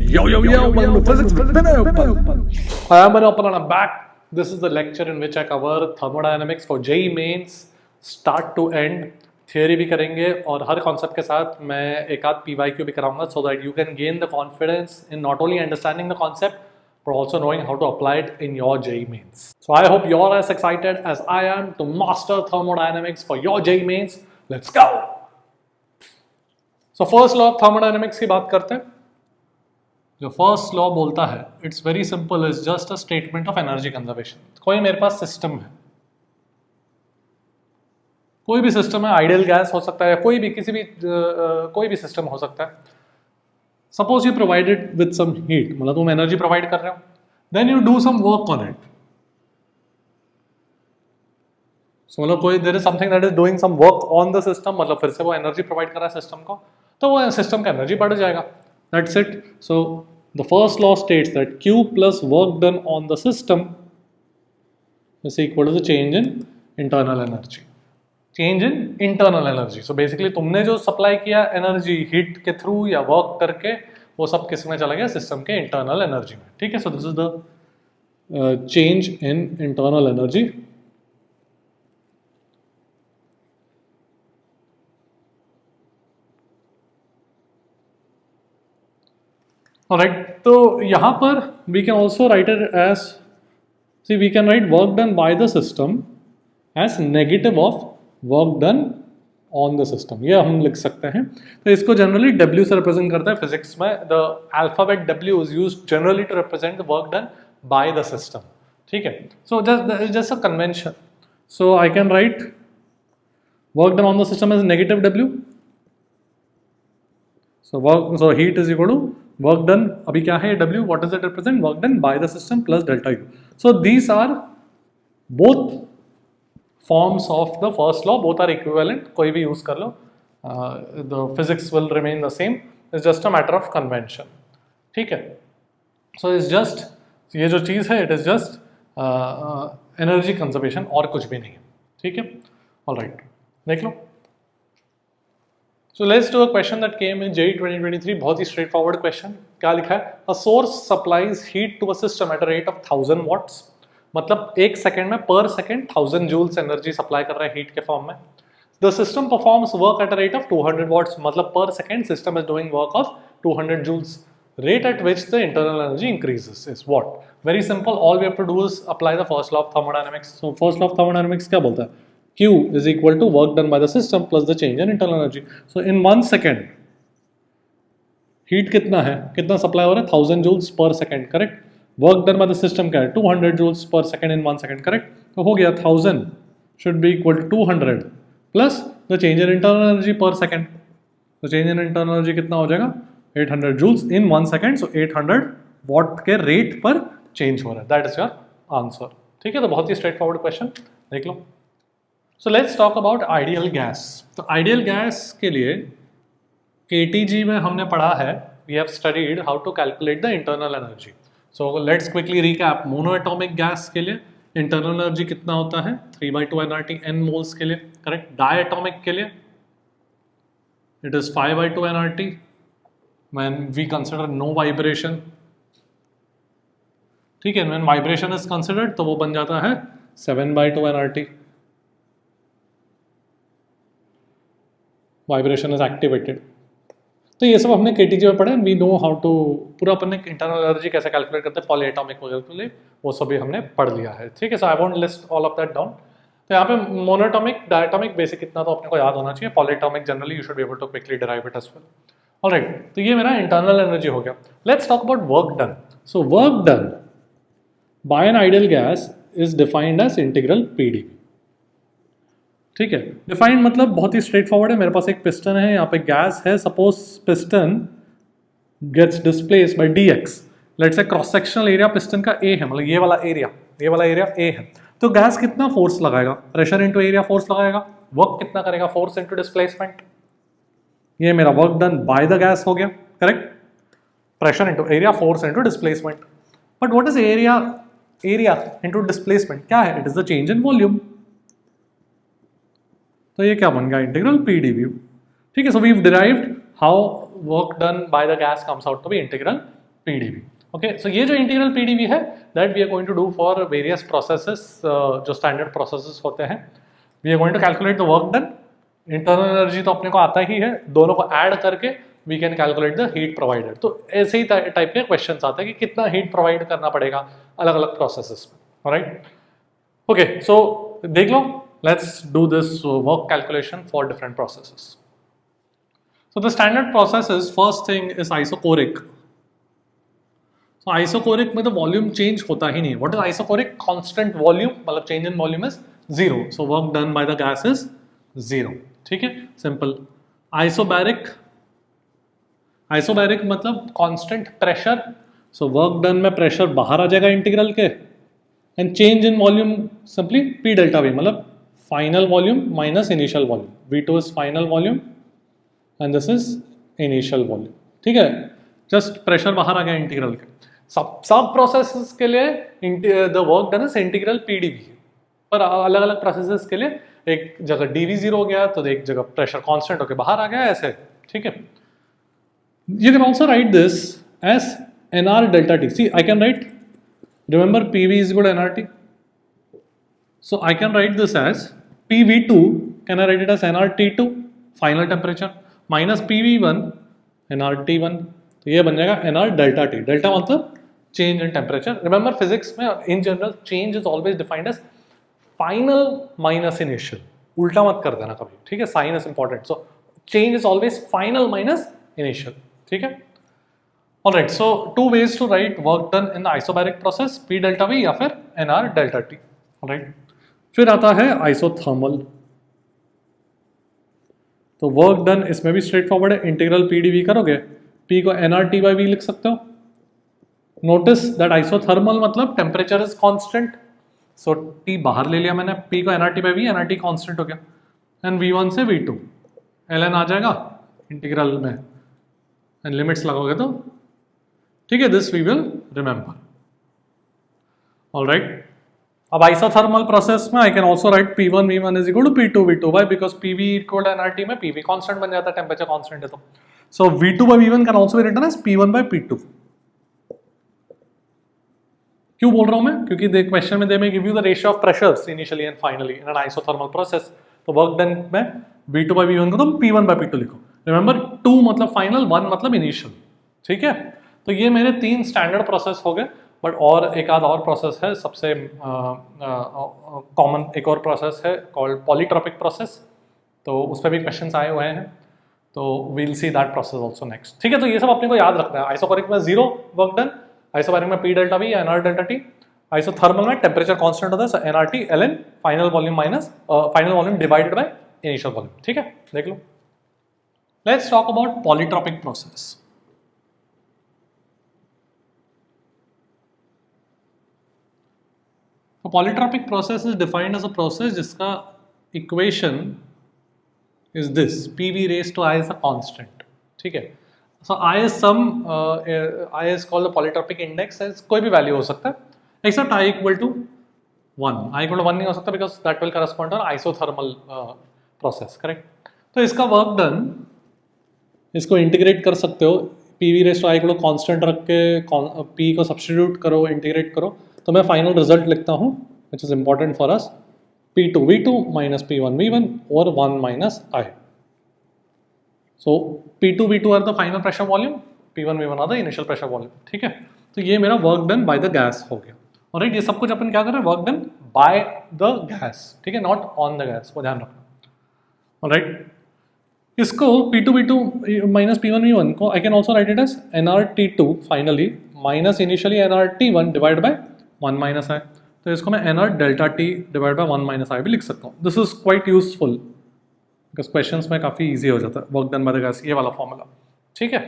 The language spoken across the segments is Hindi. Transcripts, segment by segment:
Yo, welcome to Physics with Vinay. I am Vinay and I'm back. This is the lecture in which I cover thermodynamics for JEE mains, start to end. Theory भी करेंगे और हर कॉन्सेप्ट के साथ मैं एक आध PYQ भी कराऊंगा so that you can gain the confidence in not only understanding the concept but also knowing how to apply it in your JEE mains. So I hope you're as excited as I am to master thermodynamics for your JEE mains. Let's go! So first law of thermodynamics की बात करते हैं. जो फर्स्ट लॉ बोलता है it's very simple, is just a statement of energy conservation. कोई मेरे पास सिस्टम है, कोई भी सिस्टम है, आइडियल गैस हो सकता है, कोई भी कोई भी सिस्टम हो सकता है. Suppose you provided with some heat, मतलब तुम एनर्जी प्रोवाइड कर रहे हो, then you do some work on it. So मतलब कोई there is something that is doing some work on the system, मतलब फिर से वो एनर्जी प्रोवाइड कर रहा है सिस्टम को, तो वो सिस्टम का एनर्जी बढ़ जाएगा. That's it. So the first law states that Q plus work done on the system is equal to the change in internal energy. Change in internal energy. So basically तुमने जो सप्लाई किया एनर्जी हीट के थ्रू या वर्क करके, वो सब किस में चला गया? सिस्टम के इंटरनल एनर्जी में. ठीक है. So this is the change in internal energy. Alright, तो यहाँ पर we can also write it as, see we can write work done by the system as negative of work done on the system. ये हम लिख सकते हैं. तो इसको जनरली W से रिप्रेजेंट करता है फिजिक्स में. The alphabet W is used generally to represent the work done by the system. ठीक है. So just a convention. So I can write work done on the system as negative W. So heat is equal to work done, अभी क्या है W, what does it represent? Work done by the system plus delta U. So these are both forms of the first law, both are equivalent, कोई भी use कर लो, the physics will remain the same, it's just a matter of convention. ठीक है. So it's just, ये जो चीज़ है, it is just energy conservation और कुछ भी नहीं है. ठीक है. Alright, देख लो. So let's do a question that came in JEE 2023. बहुत ही straight forward question. क्या लिखा है? A source supplies heat to a system at a rate of 1000 watts. मतलब एक सेकेंड में पर सेकेंड 1000 joules एनर्जी सप्लाई कर रहा है हीट के फॉर्म में. The system performs work at a rate of 200 watts. मतलब पर second system is doing work of 200 joules. Rate at which the internal energy increases is what? Very simple. All we have to do is apply the first law of thermodynamics. So first law of thermodynamics क्या बोलता है? Q is equal to work done by the system plus the change in internal energy. So in 1 second heat कितना है, कितना सप्लाई हो रहा है? 1000 joules per second, correct. Work done by the system क्या है? 200 joules per second in 1 second, correct. तो हो गया 1000 should be equal to 200 plus the change in internal energy per second. तो change in internal energy कितना हो जाएगा? 800 joules in 1 second. So 800 watt के रेट पर चेंज हो रहा है. That is your answer. ठीक है. तो बहुत ही स्ट्रेट फॉरवर्ड क्वेश्चन, देख लो. So let's talk about ideal gas. तो ideal gas के लिए KTG में हमने पढ़ा है, we have studied how to calculate the internal energy. So let's quickly recap. Monoatomic gas के लिए internal energy कितना होता है? 3/2 nRT n moles के लिए, correct. Diatomic के लिए it is 5/2 nRT when we consider no vibration. ठीक है. When vibration is considered तो वो बन जाता है 7/2 nRT. Vibration is activated. तो ये सब हमने केटीजी में पढ़ा. वी नो हाउ टू, पूरा अपन ने इंटरनल एनर्जी कैसे कैलकुलेट करते हैं पॉलीएटॉमिक वगैरह के लिए, वो सब भी हमने पढ़ लिया है. ठीक है. So I won't list all of that down. तो यहाँ पे मोनोटॉमिक, डायटॉमिक बेसिक इतना तो अपने को याद होना चाहिए. Polyatomic generally you should be able to quickly derive it as well. Alright. तो ये मेरा इंटरनल एनर्जी हो गया. Let's talk about work done. So work done by an ideal gas is defined as integral P D. ठीक है. डिफाइंड मतलब बहुत ही स्ट्रेट फॉरवर्ड है. मेरे पास एक पिस्टन है, यहाँ पे गैस है. Suppose piston gets displaced by dx. Let's say cross sectional area piston का a है, मतलब ये वाला एरिया a है. तो गैस कितना फोर्स लगाएगा? प्रेशर इनटू एरिया फोर्स लगाएगा. वर्क कितना करेगा? Force into displacement. ये मेरा work done by the gas हो गया, correct. Pressure into area, force into displacement. But what is area into displacement क्या है? It is the change in volume. तो ये क्या बन गया? Integral P D V. ठीक है. So we have derived how work done by the gas comes out to B integral PdV. Okay, so ये जो इंटीग्रल PdV है that we are going to do for various processes जो स्टैंडर्ड प्रोसेसेस होते हैं. We are going to calculate the work done. Internal energy तो अपने को आता ही है, दोनों को ऐड करके we can calculate the heat provided. तो ऐसे ही टाइप के क्वेश्चंस आते हैं कि कितना हीट प्रोवाइड करना पड़ेगा अलग अलग प्रोसेसेस में. ऑलराइट, ओके, सो देख लो, let's do this work calculation for different processes. So the standard process is, first thing is isochoric. So isochoric में तो वॉल्यूम चेंज होता ही नहीं. What is isochoric? Constant volume, मतलब change in volume is zero. So work done by the gas is zero. ठीक है, simple. Isobaric, isobaric मतलब constant pressure. So work done में pressure बाहर आ जाएगा इंटीग्रल के, and change in volume simply P delta V, मतलब final volume minus initial volume. V2 is final volume and this is initial volume. ठीक है, जस्ट प्रेशर बाहर आ गया इंटीग्रल के. सब प्रोसेसेस के लिए the work done is integral PdV, पर अलग अलग प्रोसेसेस के लिए एक जगह dV जीरो हो गया तो एक जगह प्रेशर कांस्टेंट होकर बाहर आ गया, ऐसे. ठीक है, you can also write this as nr delta t. See I can write, remember PV is equal to nRT, so I can write this as PV2, can I write it as nRT2 final temperature minus PV1 nRT1, तो ये बन जाएगा nr delta t. डेल्टा मतलब change in temperature. Remember physics में in general change is always defined as final minus initial. उल्टा मत कर देना कभी, ठीक है, sign is important. So change is always final minus initial. ठीक है, alright. So to ways to write work done in the isobaric process, P delta V या फिर nr डेल्टा t. ऑलराइट, फिर आता है आइसोथर्मल. तो वर्क डन इसमें भी स्ट्रेट फॉरवर्ड है. इंटीग्रल PdV करोगे, P को nRT/V लिख सकते हो. नोटिस दैट आइसोथर्मल मतलब temperature is constant, so T बाहर ले लिया मैंने, P को nRT/V, nRT कांस्टेंट हो गया, एंड V1 से V2 ln आ जाएगा इंटीग्रल में, एंड लिमिट्स लगोगे तो ठीक है, this we will remember. Alright, अब आइसोथर्मल प्रोसेस में I can also write P1 V1 is equal to P2 V2. Why? Because PV equal to nRT में PV कांस्टेंट बन जाता है, टेम्परेचर कांस्टेंट है तो. So V2 by V1 can also be written as P1 by P2. क्यों बोल रहा हूं मैं? क्योंकि देख क्वेश्चन में दे में give you the ratio of pressures initially and finally in an isothermal process. तो वर्क डन में V2 by V1 को तुम P1 by P2 लिखो. रिमेंबर 2 मतलब फाइनल, 1 मतलब इनिशियल. ठीक है, तो ये मेरे 3 स्टैंडर्ड प्रोसेस हो गए. बट और एक आध और प्रोसेस है, सबसे कॉमन एक और प्रोसेस है कॉल्ड पॉलीट्रॉपिक प्रोसेस. तो उस पर भी क्वेश्चंस आए हुए हैं, तो we'll see that process also next. ठीक है, तो ये सब अपने को याद रखना है. आइसोकोरिक में 0 वर्क डन, आइसोबैरिक में P delta V, nr delta T. Isothermal में टेम्परेचर कांस्टेंट होता है, so nRT ln final volume minus final volume divided by initial volume. ठीक है, देख लो. Let's talk about polytropic process. तो polytropic process is defined as a process जिसका equation is this PV raised to I is a constant. ठीक है, so I is some I is called the polytropic index, as कोई भी वैल्यू हो सकता है except I equal to 1. I equal to 1 नहीं हो सकता because that will correspond to isothermal process, correct? तो इसका वर्क डन, इसको इंटीग्रेट कर सकते हो. PV raised to I equal to constant रख के P को सब्स्टिट्यूट करो, इंटीग्रेट करो, तो मैं फाइनल रिजल्ट लिखता हूँ which is important for us. P2 V2 minus P1 V1 or 1 minus I. So P2 V2 are the final pressure volume, P1 V1 are the initial pressure volume. ठीक है, तो ये मेरा work done by the gas हो गया. ऑलराइट, ये सब कुछ अपन क्या कर रहे हैं, work done by the gas. ठीक है, नॉट ऑन द गैस, वो ध्यान रखना. ऑलराइट, इसको P2 V2 minus P1 V1 को I can also write it as nRT2 finally minus initially nRT1 divide by 1 minus I. तो इसको मैं nr delta T divide by 1 minus I भी लिख सकता हूँ. This is quite useful because questions में काफ़ी इजी हो जाता है work done by the gas, ये वाला फॉर्मूला. ठीक है,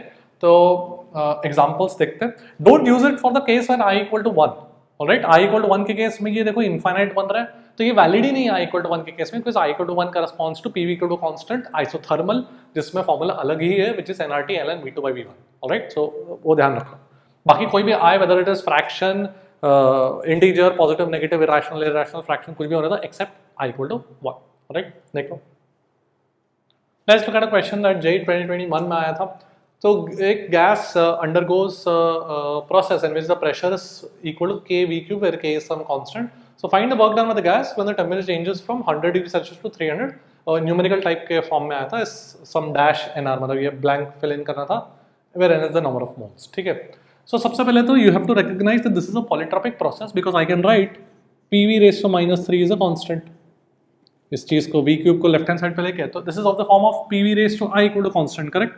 तो एग्जांपल्स देखते हैं. Don't use it for the case when I equal to 1. Alright, I equal to 1 के केस में ये देखो इनफाइनाइट बन रहा है, तो ये वैलिड ही नहीं है I इक्वल टू 1 के केस में, because I equal to 1 corresponds to PV equal to constant isothermal, जिसमें फॉर्मूला अलग ही है which is nRT ln V2 by V1. Alright, so वो ध्यान रखो. बाकी कोई भी I whether it is fraction, integer, positive, negative, irrational, irrational, fraction, कुछ भी होने था except I equal to 1. Right, देखो. Let's look at a question that JEE 2021 में आया था. तो एक gas undergoes process in which the pressure is equal to k v cube where k is some constant. So find the work done by the gas when the temperature changes from 100 degree Celsius to 300. और न्यूमेरिकल टाइप के फॉर्म में आया था, सम डैश nr, मतलब ये ब्लैंक फिल इन करना था, where n is the number of moles. ठीक है. So सबसे पहले तो you have to recognize that this is a polytropic process because I can write PV raised to -3 is a constant. इस चीज को v क्यूब को लेफ्ट हैंड साइड पे लेके, तो this is of the form of PV raised to I equal to constant, correct.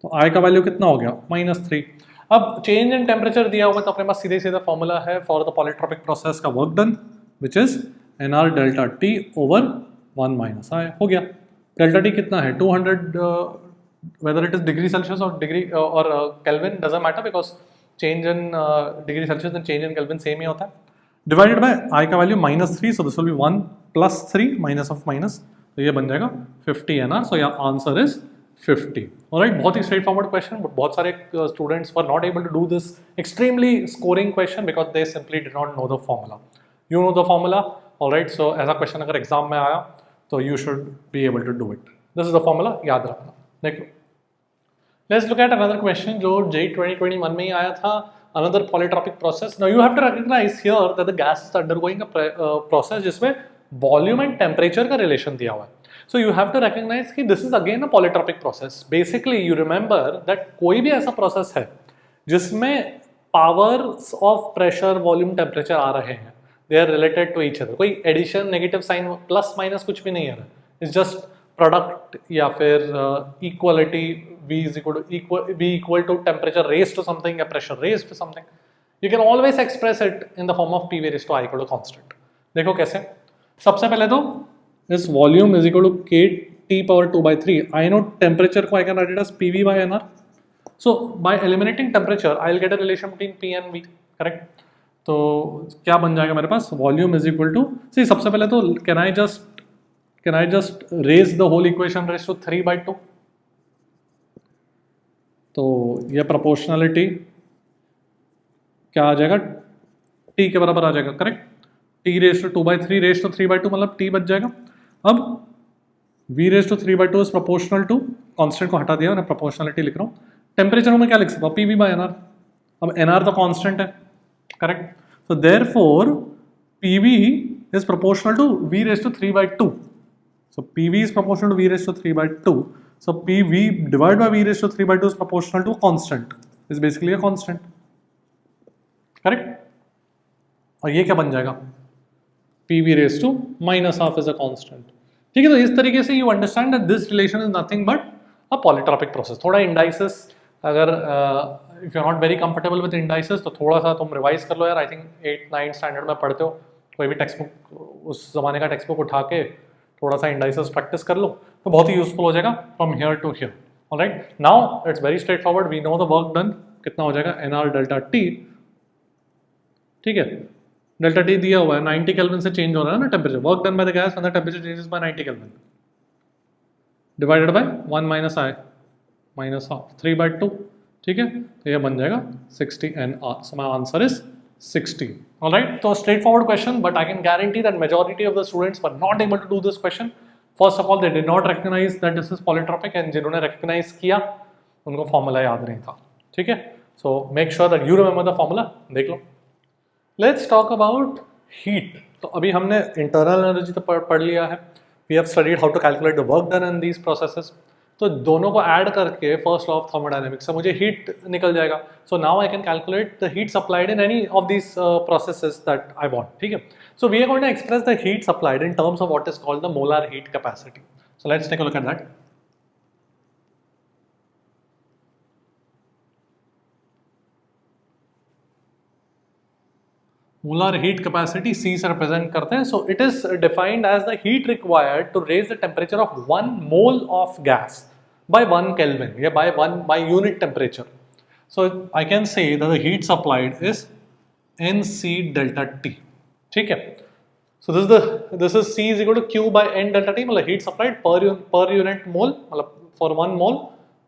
तो I का वैल्यू कितना हो गया, -3. अब चेंज इन टेम्परेचर दिया हुआ, तो अपने पास सीधे सीधा फॉर्मूला है फॉर द पॉलीट्रोपिक प्रोसेस का work done, which is nr delta t over 1 minus I. हो गया. डेल्टा t कितना है, 200, whether it is degree Celsius or degree or Kelvin doesn't matter because change in degree Celsius and change in Kelvin same ही होता है. Divided by I का value -3, so this will be 1 plus 3 minus of minus, तो ये बन जाएगा 50 nr. So your answer is 50. Alright, बहुत ही straight forward question, but बहुत सारे students were not able to do this extremely scoring question because they simply did not know the formula. You know the formula, alright. So ऐसा question अगर exam में आया तो you should be able to do it. This is the formula, याद रखना. देखो, let's look at another question जो JEE 2021 में ही आया था. Another polytropic process. Now you have to recognize here that the gas is undergoing a process जिसमें volume and temperature का relation दिया हुआ है. So you have to recognize कि this is again a polytropic process. Basically you remember that कोई भी ऐसा process है जिसमें powers of pressure, volume, temperature आ रहे हैं, they are related to each other. कोई addition, negative sign, plus minus कुछ भी नहीं आ रहा. It's just product या फिर equality, V equal to temperature raised to something या pressure raised to something. You can always express it in the form of PV raised to I equal to constant. देखो कैसे. सबसे पहले तो this volume is equal to KT power 2/3. I know temperature को I can write it as PV by nr. So by eliminating temperature, I'll get a relation between P and V. Correct? तो क्या बन जाएगा मेरे पास, volume is equal to, see सबसे पहले तो can I just raise the whole equation raised to 3/2. तो ये proportionality क्या आ जाएगा, t के बराबर आ जाएगा, correct. t raised to 2/3 raised to 3/2 मतलब t बच जाएगा. अब v raised to 3/2 is proportional to, constant को हटा दिया मैंने, proportionality लिख रहा हूँ. टेम्परेचर में क्या लिख सकता हूँ, PV by nr. अब nr तो constant है, correct. So therefore PV is proportional to v raised to 3/2. So PV is proportional to v raised to 3/2. So PV divided by v raised to 3/2 is proportional to constant. Is basically a constant. Correct? और ये क्या बन जाएगा, PV raised to -half is a constant. ठीक है, तो इस तरीके से you understand that this relation is nothing but a polytropic process. थोड़ा indices अगर if you're not very comfortable with indices तो थोड़ा सा तुम रिवाइज कर लो यार. आई थिंक 8-9 स्टैंडर्ड में पढ़ते हो, कोई भी टेक्स्ट बुक, उस जमाने का टेक्स्ट बुक उठा के थोड़ा सा इंडाइसेस प्रैक्टिस कर लो तो बहुत ही यूजफुल हो जाएगा from here to here. Alright, now it's very straightforward. We know the work done कितना हो जाएगा, nr डेल्टा t. ठीक है, डेल्टा t दिया हुआ है, 90 केल्विन से चेंज हो रहा है ना temperature. Work done by the gas when the temperature changes by 90 kelvin divided by 1 minus I minus half 3/2. ठीक है, तो ये बन जाएगा 60 nr. So my answer is 60. Alright, so straightforward question, but I can guarantee that majority of the students were not able to do this question. First of all, they did not recognize that this is polytropic, and जिन्होंने recognize किया उनको formula याद नहीं था. ठीक है, so make sure that you remember the formula. देख लो. Let's talk about heat. तो अभी हमने internal energy तो पढ़ लिया है. We have studied how to calculate the work done in these processes. तो दोनों को ऐड करके फर्स्ट लॉ ऑफ थर्मोडायनेमिक्स से मुझे हीट निकल जाएगा. So now I can calculate the heat supplied in any of these processes that I want. ठीक है, so we are going to express the heat supplied in terms of what is called the molar heat capacity. So let's take a look at that. Molar heat capacity C से रिप्रेजेंट करते हैं. So it is defined as the heat required to raise the temperature of 1 mole of gas by 1 Kelvin, yeah, by unit temperature. So I can say that the heat supplied is NC delta T. ठीक है, so this is C is equal to Q by N delta T. मतलब heat supplied per unit mole, मतलब for 1 mole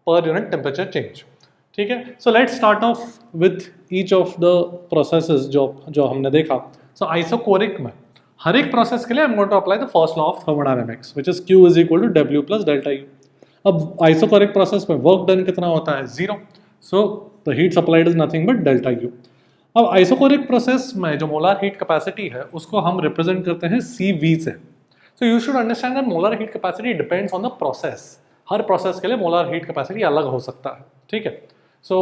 per unit temperature change. ठीक है, so let's start off with each of the processes जो हमने देखा. So isochoric में हर एक process के लिए I'm going to apply the first law of thermodynamics, which is Q is equal to W plus delta U. अब आइसोकोरिक प्रोसेस में वर्क डन कितना होता है, 0. सो the heat supplied is nothing but delta U. अब आइसोकोरिक प्रोसेस में जो मोलर हीट कैपेसिटी है उसको हम रिप्रेजेंट करते हैं CV से. So you should understand that molar heat capacity depends on the process. Her process के लिए मोलर हीट कैपेसिटी अलग हो सकता है, ठीक है. So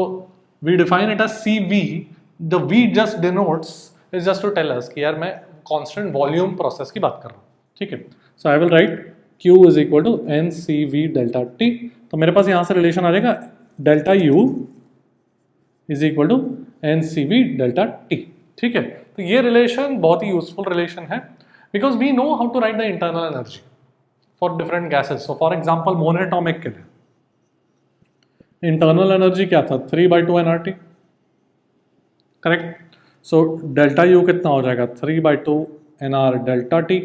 we define it as CV. The V just denotes is just to tell us कि यार मैं कांस्टेंट वॉल्यूम प्रोसेस की बात कर रहा हूँ, ठीक है. So I will write Q is equal to NCV delta T. तो मेरे पास यहाँ से रिलेशन आ जाएगा delta U is equal to NCV delta T, ठीक है. तो ये रिलेशन बहुत ही यूजफुल रिलेशन है because we know how to write the internal energy for different gases. So for example monoatomic के लिए इंटरनल एनर्जी क्या था, 3/2 nRT, correct. So delta U कितना हो जाएगा, 3/2 nR डेल्टा T.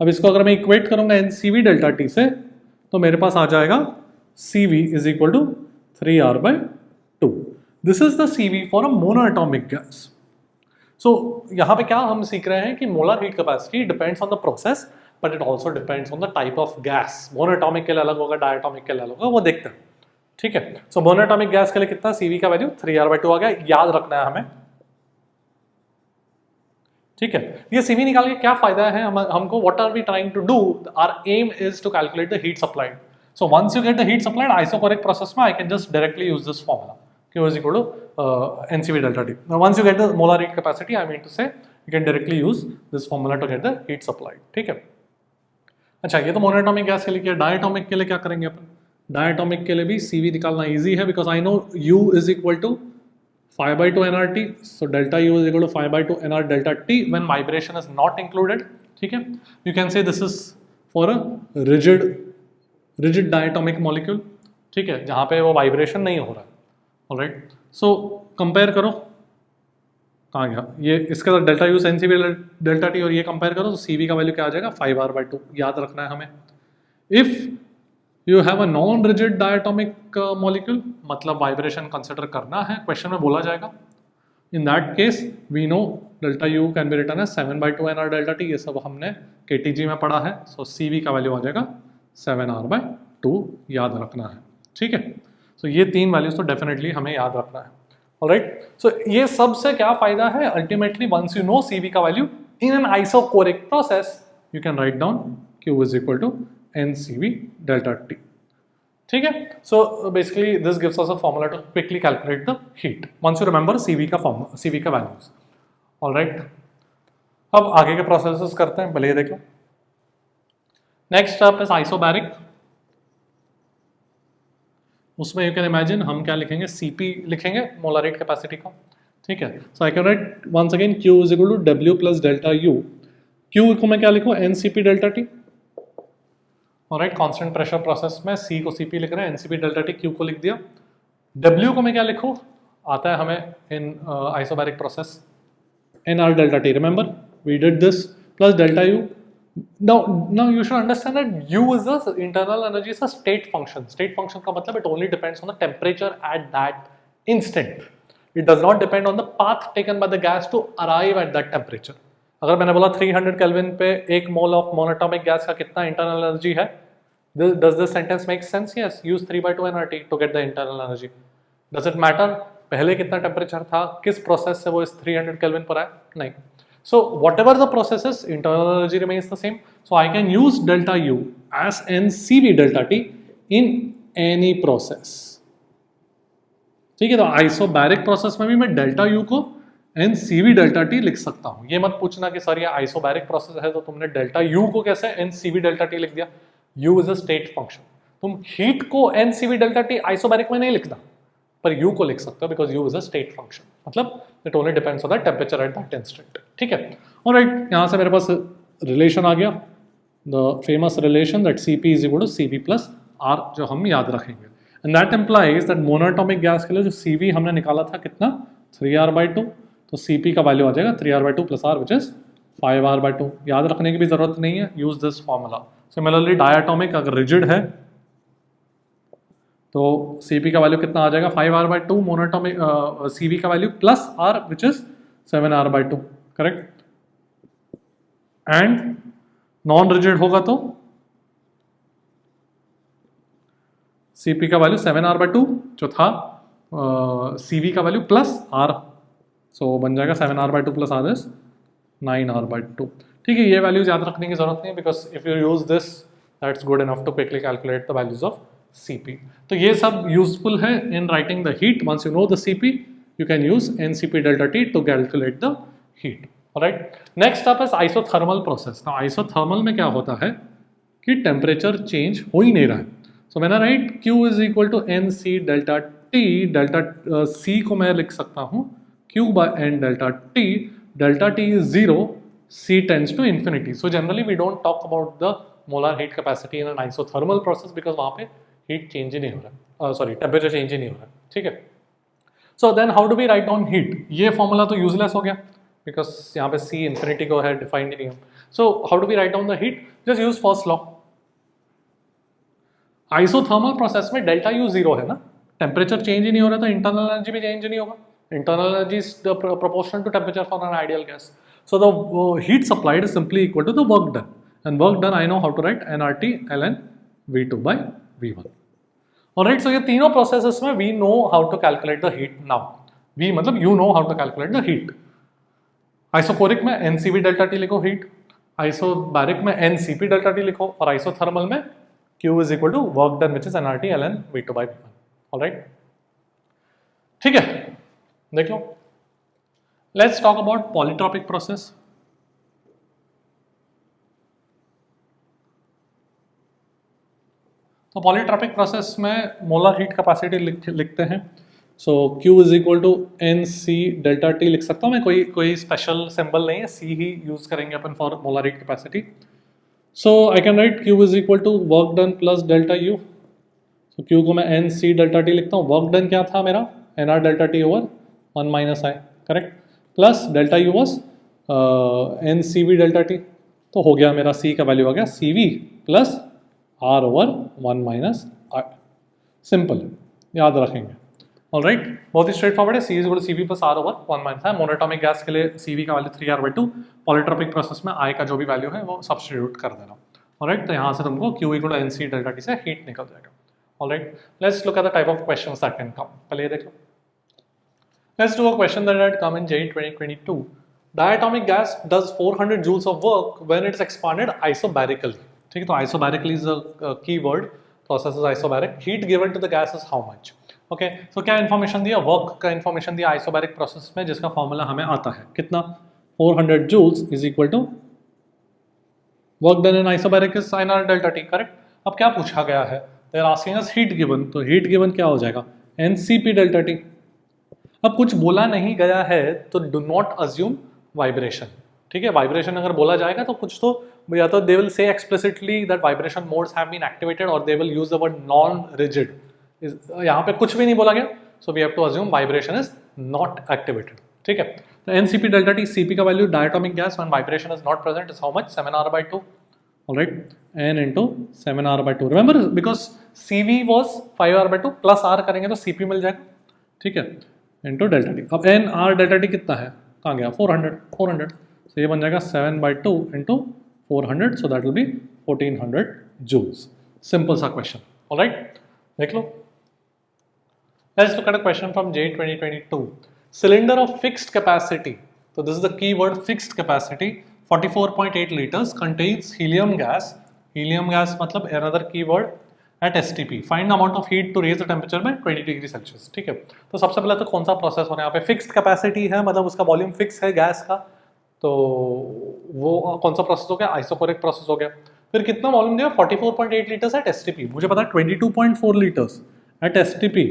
अब इसको अगर मैं इक्वेट करूंगा NCV डेल्टा T से तो मेरे पास आ जाएगा CV is equal to 3R/2. This is the CV for a monoatomic gas. So यहाँ पे क्या हम सीख रहे हैं कि molar heat capacity depends on the process but it also depends on the type of gas. Monoatomic के लिए अलग होगा, डायटॉमिक के लिए अलग होगा, वो देखते हैं, ठीक है. सो मोनोएटॉमिक गैस के लिए कितना, CV का वैल्यू 3R/2 आ गया, याद रखना है हमें, ठीक है. ये CV निकाल के क्या फायदा है हमको, what are we trying to do, our aim is to calculate the heat supplied. So once you get the heat supplied isochoric process में I can just directly use this formula Q is equal to NCV delta T. Now once you get the molar heat capacity, I mean to say you can directly use this formula to get the heat supplied, ठीक है. अच्छा, ये तो मोनोएटॉमिक गैस के लिए किया. डायटॉमिक के लिए क्या करेंगे अपन, डायटॉमिक के लिए भी CV निकालना इजी है because I know U is equal to 5/2 nRT. So delta U is equal to 5/2 nR delta T when vibration is not included, ठीक है. You can say this is for a rigid diatomic molecule, ठीक है, जहाँ पे वो वाइब्रेशन नहीं हो रहा है. ऑलराइट, सो कंपेयर करो, कहाँ गया ये, इसके साथ delta use NCV delta T और ये कंपेयर करो तो CV का वैल्यू क्या आ जाएगा, 5R/2. याद रखना है हमें. If you have a non rigid diatomic molecule, मतलब वाइब्रेशन कंसिडर करना है, क्वेश्चन में बोला जाएगा. In that case we know delta U can be written as 7/2 nR delta T. ये सब हमने KTG में पढ़ा है. सो CV का वैल्यू आ जाएगा 7R/2, याद रखना है, ठीक है. सो ये 3 वैल्यूज तो डेफिनेटली हमें याद रखना है. ऑलराइट, सो ये सब से क्या फायदा है, ultimately once you know CV का value in an isochoric process you can write down Q is equal to NCV delta T, ठीक है. So basically this gives us a formula to quickly calculate the heat once you remember CV का वैल्यूज. ऑलराइट, अब आगे के प्रोसेसेस करते हैं, पहले ये देखो. Next step is isobaric. उसमें यू कैन इमेजिन हम क्या लिखेंगे, CP लिखेंगे मोलर हीट कैपेसिटी को, ठीक है. So I can write once again Q is equal to W plus delta U. Q को मैं क्या लिखूँ, NCP delta T. Alright, constant pressure process में C को CP लिख रहे हैं, NCP डेल्टा T Q को लिख दिया. W को मैं क्या लिखूँ, आता है हमें in isobaric process NR delta T. Remember we did this plus delta U. Now you should understand that U is the internal energy is a state function. State function का मतलब it only depends on the temperature at that instant. It does not depend on the path taken by the gas to arrive at that temperature. अगर मैंने बोला 300 केल्विन पे 1 मोल ऑफ मोनोएटॉमिक गैस का कितना इंटरनल एनर्जी है, does this sentence make sense? Yes. Use 3/2 nRT to get the internal energy. Does it matter पहले कितना टेम्परेचर था, किस प्रोसेस से वो इस 300 केल्विन पर आया, नहीं. So whatever the process is, internal energy remains the same. So I can use delta U as NCV delta T in any process. ठीक है, तो आइसोबैरिक प्रोसेस में भी मैं डेल्टा U को NCV डेल्टा T लिख सकता हूँ. ये मत पूछना कि सर ये आइसोबैरिक प्रोसेस है तो तुमने डेल्टा U को कैसे NCV डेल्टा T लिख दिया. U is a state function. तुम हीट को NCV डेल्टा T आइसोबैरिक में नहीं लिखना, पर U को लिख सकते हो because U is a state function. मतलब it only depends on the temperature at that instant. ठीक है. ऑलराइट, यहाँ से मेरे पास रिलेशन आ गया, the famous relation that CP is equal to CV plus R, जो हम याद रखेंगे. And that implies that monoatomic gas के लिए जो CV हमने निकाला था कितना, 3R/2. तो CP का वैल्यू आ जाएगा 3R/2 plus R which is 5R/2. याद रखने की भी जरूरत नहीं है, use this formula. Similarly diatomic अगर रिजिड है तो CP का वैल्यू कितना आ जाएगा, 5R/2 मोनोएटॉमिक CV का value plus R which is 7R/2, correct. And non rigid होगा तो Cp का वैल्यू 7r/2 जो था, Cv का वैल्यू प्लस r, सो बन जाएगा 7r/2 plus r is 9r/2। ठीक है, ये वैल्यूज याद रखने की जरूरत नहीं है because if you use this that's good enough to quickly calculate the values of Cp। तो ये सब यूजफुल है in writing the heat. Once you know the Cp you can use NCP delta T to calculate the heat. Alright. Next up is isothermal process. Now isothermal में क्या होता है कि temperature change हो ही नहीं रहा है. So when I write Q is equal to NC delta T, delta C को मैं लिख सकता हूँ Q by N delta T is 0, C tends to infinity. So generally we don't talk about the molar heat capacity in an isothermal process because वहाँ पे heat change ही नहीं हो रहा है, temperature change ही नहीं हो रहा है, ठीक है। So then how do we write down heat? ये फॉर्मूला तो यूजलेस हो गया बिकॉज यहाँ पे C इंफिनिटी को है डिफाइंड नहीं है। So how do we write down the heat? Just use first law. Isothermal process में डेल्टा यू जीरो है ना, टेम्परेचर चेंज ही नहीं हो रहा, तो इंटरनल एनर्जी भी चेंज नहीं होगा। Internal energy is proportional to temperature for an ideal gas. So the heat supplied is simply equal to the work done, and work done I know how to write nRT ln V2 by V1। Alright, so ये तीनों प्रोसेसेस में we know how to calculate the heat now. We मतलब you know how to calculate the heat. Isochoric में NCV delta T लिखो heat, आइसोबैरिक में NCP delta T लिखो, और आइसोथर्मल में Q is equal to work done which is nRT ln V2 by V1. Alright, ठीक है, देख लो। Let's talk about polytropic process. तो पॉलीट्रॉपिक प्रोसेस में मोलर हीट कैपेसिटी लिखते हैं। So Q is equal to NC delta T लिख सकता हूँ मैं, कोई स्पेशल सिंबल नहीं है, C ही यूज करेंगे अपन for molar heat capacity. So I can write Q is equal to work done plus delta U। So Q को मैं NC डेल्टा T लिखता हूँ, वर्क डन क्या था मेरा NR delta T over 1 minus I, correct, plus delta U was NCV delta T। तो हो गया मेरा C का वैल्यू आ गया CV plus R over 1 minus I। Simple, याद रखेंगे। ऑलराइट, बहुत ही स्ट्रेट फॉरवर्ड है। C is equal to CV plus R over 1 minus I। Monatomic gas के लिए CV का वैल्यू 3R/2, पॉलीट्रॉपिक प्रोसेस में I का जो भी वैल्यू है वो सब्स्टिट्यूट कर देना। ऑलराइट, तो यहाँ से तुमको Q equal to NC delta T से हीट निकल जाएगा। Alright, let's look at the type of questions that can come. पहले ये देख लो, let's do a question that had come in JEE 2022। Diatomic gas does 400 joules of work when it is expanded isobarically. ठीक है, तो isobarically is a key word, process is isobaric. Heat given to the gas is how much. Okay, सो क्या इन्फॉर्मेशन दिया? वर्क का इन्फॉर्मेशन दिया आइसोबैरिक प्रोसेस में, जिसका फॉर्मूला हमें आता है कितना, 400 joules is equal to work done in isobaric is nR delta T, correct. अब क्या पूछा गया है, they are asking us heat given, तो हीट गिवन क्या हो जाएगा, NCP डेल्टा T। अब कुछ बोला नहीं गया है तो डू नॉट अज्यूम वाइब्रेशन। ठीक है, वाइब्रेशन अगर बोला जाएगा तो कुछ तो या तो they will say explicitly that vibration modes have been activated, और they will use the word non rigid. यहाँ पे कुछ भी नहीं बोला गया, so we have to assume vibration is not activated. ठीक है, तो NCP डेल्टा T, CP का value diatomic gas when vibration is not present is how much, 7R/2। Alright, N into 7R/2। Remember because CV was 5R/2 plus R करेंगे तो CP मिल जाएगा। ठीक है, इंटू डेल्टा T। अब NR डेल्टा T कितना है, कहाँ गया, 400। तो ये बन जाएगा 7/2 into 400, so that will be 1400 joules। Simple सा क्वेश्चन। ऑलराइट, देख लो। Let's look at a question from JEE 2022। Cylinder of fixed capacity, तो this is the key word fixed capacity, 44.8 liters contains helium gas। helium gas मतलब another की word at STP। Find amount of heat to raise the temperature में 20 डिग्री सेल्सियस। ठीक है, तो सबसे पहले तो कौन सा प्रोसेस हो रहा है, यहाँ पे फिक्स्ड कैपेसिटी है, मतलब उसका वॉल्यूम फिक्स है गैस का, तो वो कौन सा प्रोसेस हो गया, आइसोकोरिक प्रोसेस हो गया। फिर कितना वॉल्यूम दिया, 44.8 liters एट STP। मुझे पता है 22.4 liters at STP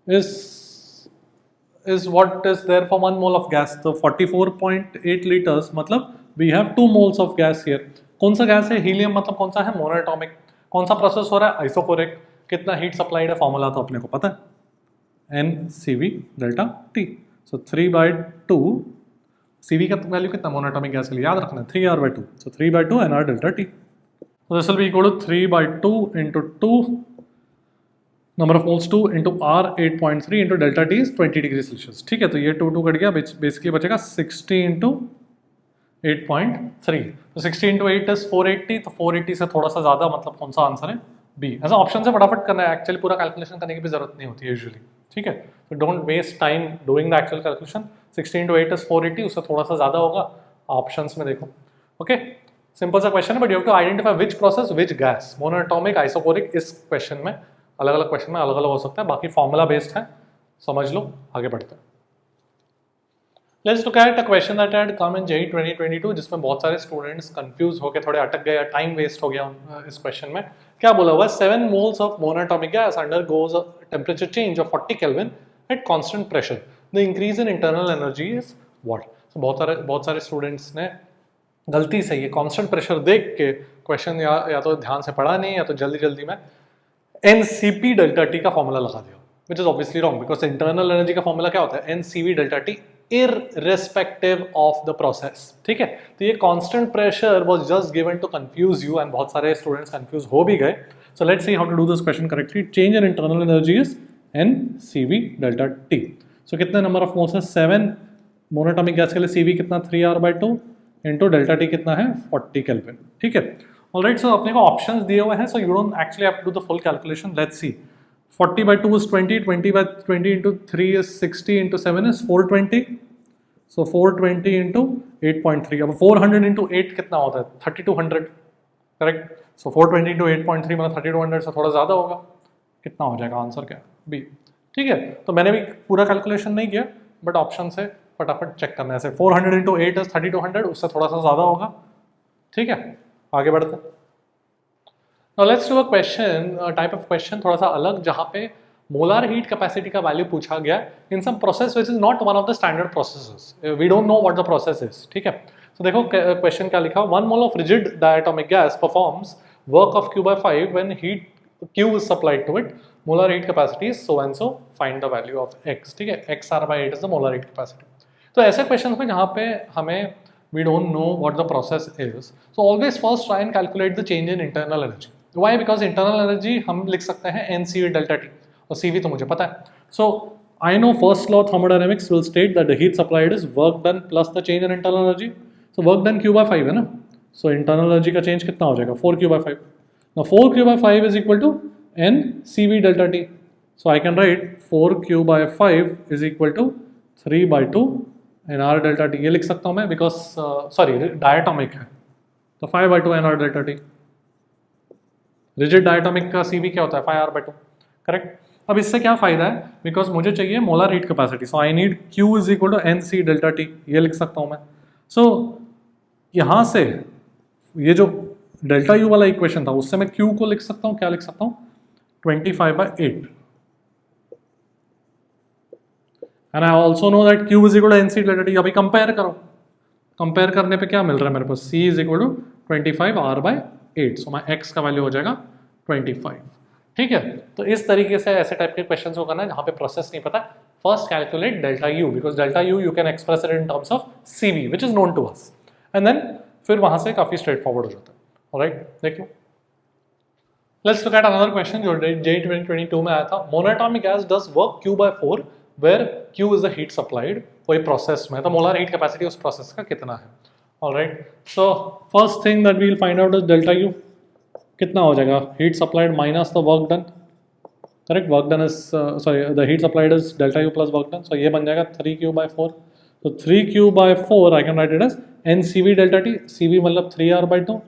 is what is there for 1 mole of gas। तो 44.8 liters मतलब we have 2 moles of gas here। कौन सा गैस है, हीलियम, मतलब कौन सा है, मोनोएटॉमिक। कौन सा प्रोसेस हो रहा है, आइसोकोरिक। कितना हीट सप्लाइड है, फॉर्मूला तो अपने को पता है, NCV डेल्टा T। सो 3/2, CV का वैल्यू कितना मोनोएटॉमिक गैस के लिए याद रखना है, 3R/2। So 3/2 NR delta T। So this will be equal to 3/2 into 2 number of moles 2 into R 8.3 into delta T is 20 degree Celsius. ठीक है, तो ये 2 कट गया, बेसिकली बचेगा 60 into 8.3। तो 60 into 8 is 480, तो 480 से थोड़ा सा ज़्यादा, मतलब कौन सा आंसर है, बी। ऐसा ऑप्शन से फटाफट करना है, एक्चुअली पूरा कैलकुलेशन करने की भी जरूरत नहीं होती है यूजुअली, ठीक है। तो don't waste time doing the actual calculation. 16 × 8 is 480, उससे थोड़ा सा ज़्यादा होगा, ऑप्शंस में देखो। ओके, सिंपल सा क्वेश्चन है, but you have to identify which process which gas, monoatomic isochoric. इस क्वेश्चन में अलग अलग क्वेश्चन में अलग अलग हो सकता है, बाकी फॉर्मूला बेस्ड है, समझ लो। आगे बढ़ते हैं। Let's look at a question that had come in JEE 2022, जिसमें बहुत सारे स्टूडेंट्स कंफ्यूज होकर थोड़े अटक गए, टाइम वेस्ट हो गया इस क्वेश्चन में। क्या बोला हुआ है, 7 moles of monoatomic gas undergoes a temperature change of 40 kelvin at constant pressure, the increase in internal energy is what. तो बहुत सारे स्टूडेंट्स ने गलती से ये कांस्टेंट प्रेशर देख के क्वेश्चन या तो ध्यान से पढ़ा नहीं, या तो जल्दी जल्दी में एनसीपी डेल्टा टी का फॉर्मूला लगा दिया, which is obviously wrong, because internal energy का फॉर्मूला क्या होता है, NCV delta T irrespective of the process, ठीक है। तो ये constant pressure was just given to confuse you, and बहुत सारे स्टूडेंट्स कंफ्यूज हो भी गए। So let's see how to do this question correctly. Change in internal energy is NCV delta T. So कितने नंबर ऑफ मोल्स है, 7। मोनोएटॉमिक गैस के लिए सीवी कितना, 3r/2 इंटू डेल्टा टी कितना है, 40 केल्विन, ठीक है। ऑलराइट, सो अपने को ऑप्शंस दिए हुए हैं, so you don't actually have to do the full calculation. Let's see, 40/2 is 20, 20/20 into 3 is 60, into 7 is 420. So 420 into 8.3. अब 400 into 8 कितना होता है, 3200, करेक्ट। सो 420 into 8.3 मतलब 3200 से थोड़ा ज़्यादा होगा। कितना हो जाएगा, आंसर क्या, बी, ठीक है। तो मैंने भी पूरा कैलकुलेशन नहीं किया, बट ऑप्शन से फटाफट चेक करना है। ऐसे 400 into 8 is 3200, उससे थोड़ा सा ज़्यादा होगा, ठीक है। आगे बढ़ते हैं। Now let's do a question, type of question थोड़ा सा अलग, जहाँ पे मोलर हीट कैपेसिटी का वैल्यू पूछा गया in some process which is not one of the standard processes, we don't know what the process is, ठीक है। तो देखो क्वेश्चन क्या लिखा, 1 mole of rigid diatomic gas performs work of Q/5 when heat Q is supplied to it, molar heat capacity is so and so, find the value of X, ठीक है। XR/8 is the molar heat capacity। तो ऐसे क्वेश्चन में जहाँ पे हमें we don't know what the process is, so always first try and calculate the change in internal energy. Why? Because internal energy हम लिख सकते हैं NCV delta T, और CV तो मुझे पता है। So I know first law of thermodynamics will state that the heat supplied is work done plus the change in internal energy. So work done Q/5 है ना, so internal energy का change कितना हो जाएगा, 4Q/5. Now 4Q/5 is equal to NCV delta T. So I can write 4Q/5 is equal to 3/2 NR delta T। ये लिख सकता हूँ मैं, बिकॉज सॉरी डायटोमिक है, तो 5/2 NR delta T। Rigid diatomic का CV क्या होता है, 5r/2, करेक्ट। अब इससे क्या फायदा है, बिकॉज मुझे चाहिए molar heat capacity, so I need Q is equal to NC delta T, ये लिख सकता हूँ मैं। सो यहाँ से ये जो डेल्टा U वाला इक्वेशन था, उससे मैं Q को लिख सकता हूँ, क्या लिख सकता हूँ, 25/8, and I also know that Q is equal to NC delta T। अभी कंपेयर करो, कंपेयर करने पे क्या मिल रहा है मेरे पास, C is equal to 25r/8, so my X का वैल्यू हो जाएगा 25, ठीक है। तो इस तरीके से ऐसे टाइप के क्वेश्चन को करना है जहाँ पे प्रोसेस नहीं पता। First calculate delta U, because delta U you can express it in terms of CV which is known to us, and then फिर वहाँ से काफ़ी स्ट्रेट फॉरवर्ड हो जाता है। ऑलराइट, देख लो। Let's look at another question जो जेईई 2022 में आया था। Monoatomic gas does work Q/4 where Q is the heat supplied, कोई प्रोसेस में, तो मोलर हीट कैपेसिटी उस प्रोसेस का कितना है। Alright, so first thing that we will find out is delta U, कितना हो जाएगा, heat supplied minus the work done, correct. Work done is sorry the heat supplied is delta U plus work done, so ये बन जाएगा 3Q/4। तो 3Q/4 I can write it as NCV delta T, CV मतलब 3r/2,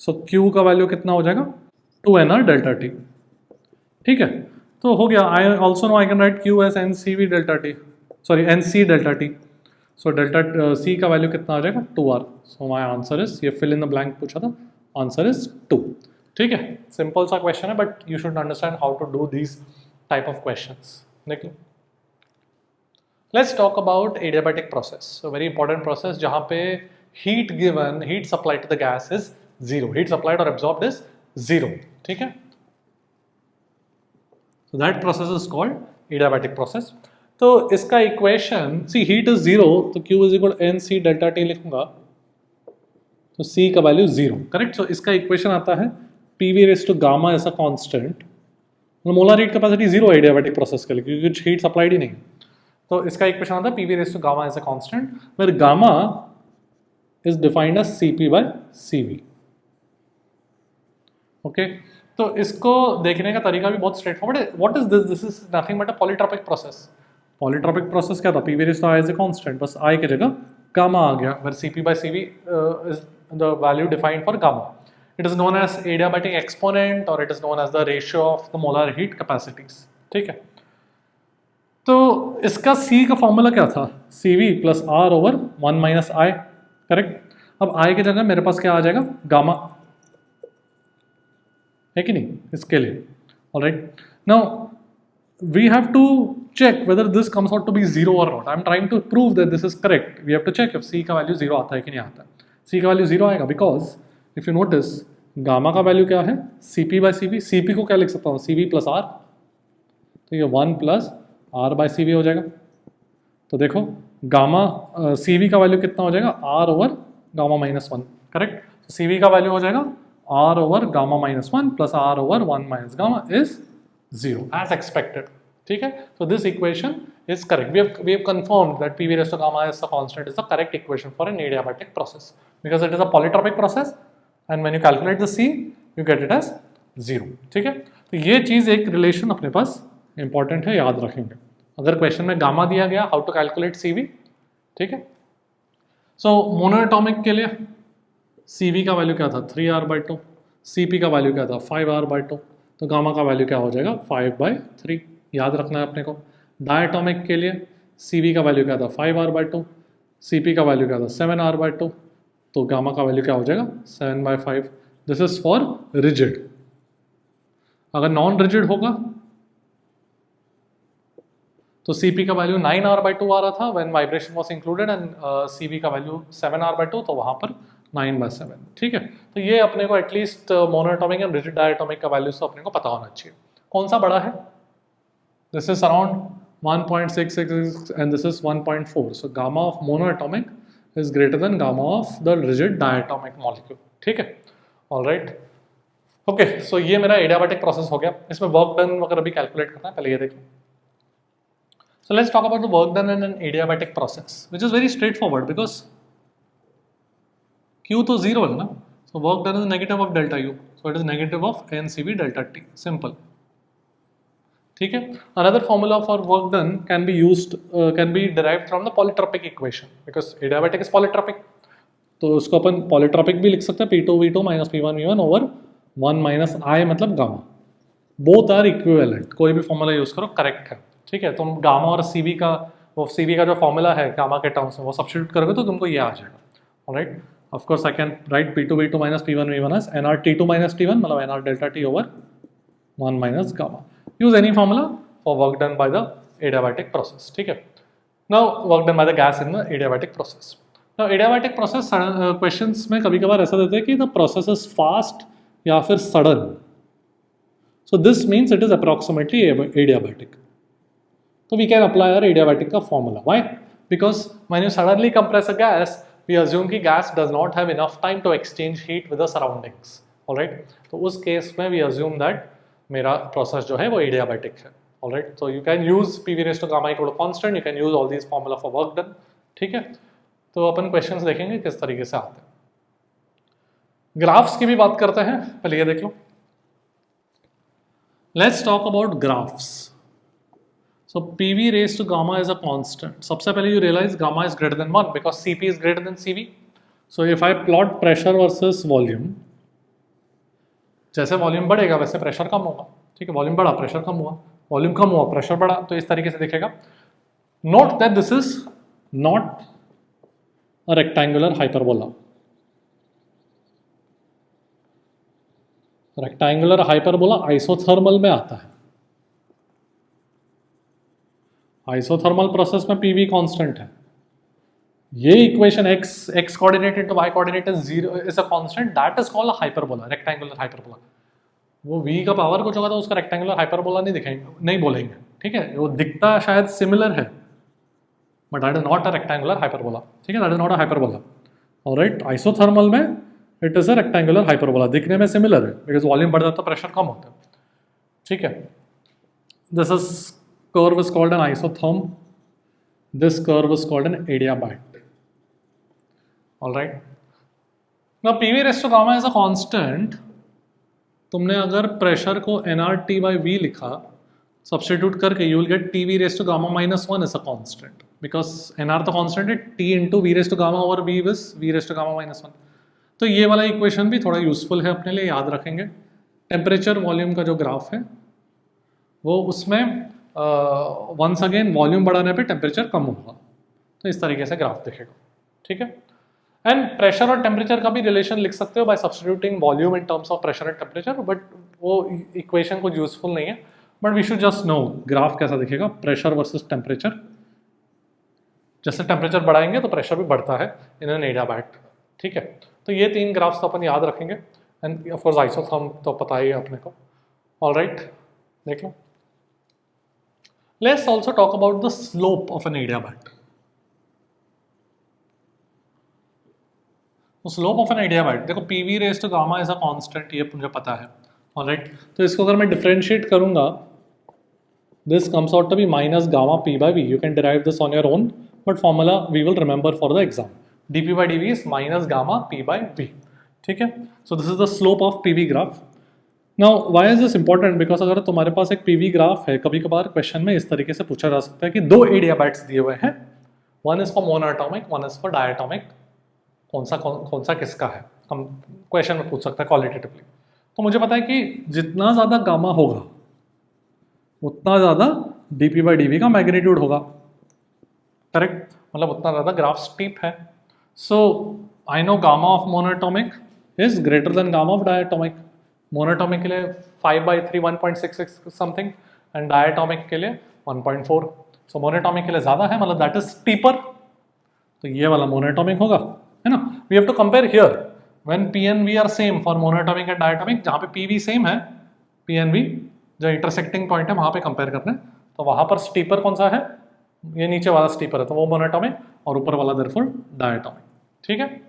सो Q का वैल्यू कितना हो जाएगा, 2NR डेल्टा T, ठीक है। तो हो गया। I also know I can write Q as NCV delta T, sorry NC delta T, so delta C का वैल्यू कितना आ जाएगा, 2R। So my answer is, ये फिल इन द ब्लैंक पूछा था, आंसर इज 2, ठीक है। सिंपल सा क्वेश्चन है, but you should understand how to do these type of questions. देख लो, let's talk about adiabatic process, very important process जहाँ पे heat given, heat supplied to the gas is 0, heat supplied और एब्जॉर्ब्ड इज 0, ठीक है। So that process is called adiabatic process। तो इसका इक्वेशन, सी हीट इज 0, तो Q is equal NC delta T लिखूंगा, तो C का वैल्यू 0, करेक्ट। सो इसका इक्वेशन आता है PV raise to gamma as a constant, molar heat capacity 0 adiabatic process के लिए, क्योंकि कुछ हीट सप्लाइड ही नहीं। तो इसका इक्वेशन आता है PV raise to gamma as a constant, where gamma is defined as CP/CV। Okay तो इसको देखने का तरीका भी बहुत स्ट्रेट फॉरवर्ड है. What is this? This is nothing but a polytropic process. Polytropic process क्या था? P V raise to I is a constant, बस आई की जगह गामा आ गया, where CP by CV is the value defined for gamma. It is known as adiabatic exponent और it is known as the ratio of the molar heat capacities. ठीक है, तो इसका C का फॉर्मूला क्या था? CV plus R over 1 minus I. Correct. अब I की जगह मेरे पास क्या आ जाएगा? गामा, है कि नहीं, इसके लिए. Alright, now we have to check whether this comes out to be 0 or not. I'm trying to prove that this is correct. We have to check if C का वैल्यू 0 आता है कि नहीं आता है. C का वैल्यू 0 आएगा because if you notice gamma का वैल्यू क्या है? CP bye CV. CP को क्या लिख सकता हूँ? CV plus R. तो ये 1 प्लस R बाय CV हो जाएगा. तो देखो गामा CV का वैल्यू कितना हो जाएगा? R over gamma minus 1. Correct. तो CV का वैल्यू हो जाएगा R over gamma minus 1 plus R over 1 minus gamma is 0 as expected. ठीक है, so this equation is correct. We have confirmed that PV raised to gamma is a constant is the correct equation for an adiabatic process because it is a polytropic process and when you calculate the C you get it as 0. ठीक है, तो ये चीज़ एक रिलेशन अपने पास इंपॉर्टेंट है, याद रखेंगे. अगर क्वेश्चन में गामा दिया गया, हाउ टू कैलकुलेट CV. ठीक है, सो मोनोएटॉमिक के लिए CV का वैल्यू क्या था? 3R/2. CP का वैल्यू क्या था? 5R/2. तो गामा का वैल्यू क्या हो जाएगा? 5/3. याद रखना है अपने को. डायटोमिक के लिए CV का वैल्यू क्या था? 5R/2. CP का वैल्यू क्या था? 7R/2. तो गामा का वैल्यू क्या हो जाएगा? 7/5. This is for rigid. अगर नॉन रिजिड होगा तो CP का वैल्यू 9R/2 आ रहा था when vibration was included and CV का वैल्यू 7R/2, तो वहाँ पर 9/7. ठीक है, तो ये अपने को at least monoatomic and rigid diatomic का वैल्यूज तो अपने को पता होना चाहिए. कौन सा बड़ा है? This is around 1.66 and this is 1.4. So gamma of monoatomic is greater than gamma of the rigid diatomic molecule. ठीक है, ऑलराइट. ओके, सो ये मेरा एडियाबैटिक प्रोसेस हो गया. इसमें वर्क डन वगैरह भी कैलकुलेट करना है, पहले ये देखो. So let's talk about the work done in an adiabatic process, which is very straightforward because Q तो 0 है ना. So work done is negative of delta U. So it is negative of NCV delta T. Simple. ठीक है. Another formula for work done can be used, can be derived from the polytropic equation because adiabatic is polytropic. तो उसको अपन polytropic भी लिख सकते हैं. P2V2 minus P1 V1 over 1 minus I मतलब गामा. Both are equivalent. कोई भी formula use करो, correct है. ठीक है, तुम गामा और CV का, वो CV का जो फॉर्मूला है गामा के टर्म्स में वो सब्स्टिट्यूट करोगे तो तुमको ये आ जाएगा. Alright, of course I can right P2V2 minus P1 V1 as NR T2 minus T1 मतलब NR delta T over 1 minus gamma. Use any formula for work done by the adiabatic process. ठीक है, now work done by the gas in the adiabatic process. Now adiabatic process questions में कभी कभार ऐसा देते हैं कि the process is fast या फिर sudden. So this means it is approximately adiabatic. So we can apply our adiabatic का formula. Why? Because when you suddenly compress a gas, we assume कि gas does not have enough time to exchange heat with the surroundings. Alright? तो उस केस में we assume that मेरा process जो है वो adiabatic है. Alright? So you can use PV raised to gamma equal to constant. You can use all these formula for work done. ठीक है? तो अपन questions देखेंगे किस तरीके से आते हैं. ग्राफ्स की भी बात करते हैं, पहले ये देख लो. Let's talk about graphs. So PV raised to gamma is a constant. सबसे पहले you realize gamma is greater than 1 because CP is greater than CV. So if I plot pressure versus volume, जैसे वॉल्यूम बढ़ेगा वैसे प्रेशर कम होगा. ठीक है, वॉल्यूम बढ़ा प्रेशर कम हुआ, वॉल्यूम कम हुआ प्रेशर बढ़ा, तो इस तरीके से दिखेगा. Note that this is not a rectangular hyperbola. Rectangular hyperbola isothermal में आता है. आइसोथर्मल प्रोसेस में PV कांस्टेंट है. ये equation x coordinate into y coordinate is 0 is a constant, that is called a hyperbola, rectangular hyperbola. वो v का पावर कुछ होगा तो उसका रेक्टेंगुलर हाइपरबोला नहीं दिखाएंगे, नहीं बोलेंगे. ठीक है, वो दिखता शायद सिमिलर है but that is not a rectangular hyperbola. ठीक है, that is not a hyperbola. Alright, isothermal में it is a rectangular hyperbola, दिखने में सिमिलर है बिकॉज वॉल्यूम बढ़ जाता है प्रेशर कम होता है. ठीक है, this is curve is called an isotherm. This curve is called an adiabat. All right. Now PV raised to gamma is a constant. तुमने अगर प्रेशर को nRT/V लिखा, सब्स्टिट्यूट करके you will get TV raised to gamma minus 1 is a constant because nr तो कांस्टेंट है, T into V raised to gamma over V is V raised to gamma minus 1. तो ये वाला इक्वेशन भी थोड़ा यूजफुल है अपने लिए, याद रखेंगे. टेम्परेचर वॉल्यूम का जो ग्राफ है वो उसमें वंस अगेन वॉल्यूम बढ़ाने पे टेम्परेचर कम होगा, तो इस तरीके से ग्राफ दिखेगा. ठीक है. एंड प्रेशर और टेम्परेचर का भी रिलेशन लिख सकते हो by substituting volume in terms of pressure and temperature, but वो इक्वेशन कुछ यूजफुल नहीं है. But we should just know graph कैसा दिखेगा, प्रेशर वर्सेस टेम्परेचर. जैसे टेम्परेचर बढ़ाएंगे तो प्रेशर भी बढ़ता है इन एन एडियाबैट. ठीक है. तो ये 3 ग्राफ्स तो अपन याद रखेंगे. एंड ऑफ कोर्स आइसोथर्म तो पता ही है अपने को. ऑलराइट, देख लो. Let's also talk about the slope of an adiabat. Slope of an adiabat, देखो PV raise to gamma is a constant, ये मुझे पता है. ऑलराइट, तो इसको अगर मैं डिफरेंशिएट करूंगा, this comes out to be minus gamma P/V. You can derive this on your own, but formula we will remember for the exam. dP/dV is minus gamma P/V. ठीक है. So this is the slope of PV graph. Now why is this important? Because अगर तुम्हारे पास एक PV ग्राफ है, कभी कभार क्वेश्चन में इस तरीके से पूछा जा सकता है कि 2 एडियाबैट्स दिए हुए हैं, one is for monoatomic, one is for diatomic, कौन सा किसका है, हम क्वेश्चन में पूछ सकते हैं क्वालिटेटिवली. तो मुझे पता है कि जितना ज़्यादा गामा होगा उतना ज़्यादा dP/dV का मैग्नीट्यूड होगा. करेक्ट, मतलब उतना ज़्यादा ग्राफ स्टीप है. So I know gamma of monoatomic is greater than gamma of diatomic. Monoatomic के लिए 5/3 1.66 समथिंग एंड डायटॉमिक के लिए 1.4. सो मोनोएटॉमिक के लिए ज़्यादा है, मतलब दैट इज स्टीपर. तो ये वाला मोनोएटॉमिक होगा, है ना. We have to compare here when P and V are same for monoatomic and diatomic. जहाँ पे PV सेम है, P and V जो इंटरसेक्टिंग पॉइंट है वहाँ पे कंपेयर करना है. तो वहाँ पर स्टीपर कौन सा है, ये नीचे वाला स्टीपर है, तो वो मोनोएटॉमिक और ऊपर वाला देयरफॉर डायटॉमिक. ठीक है.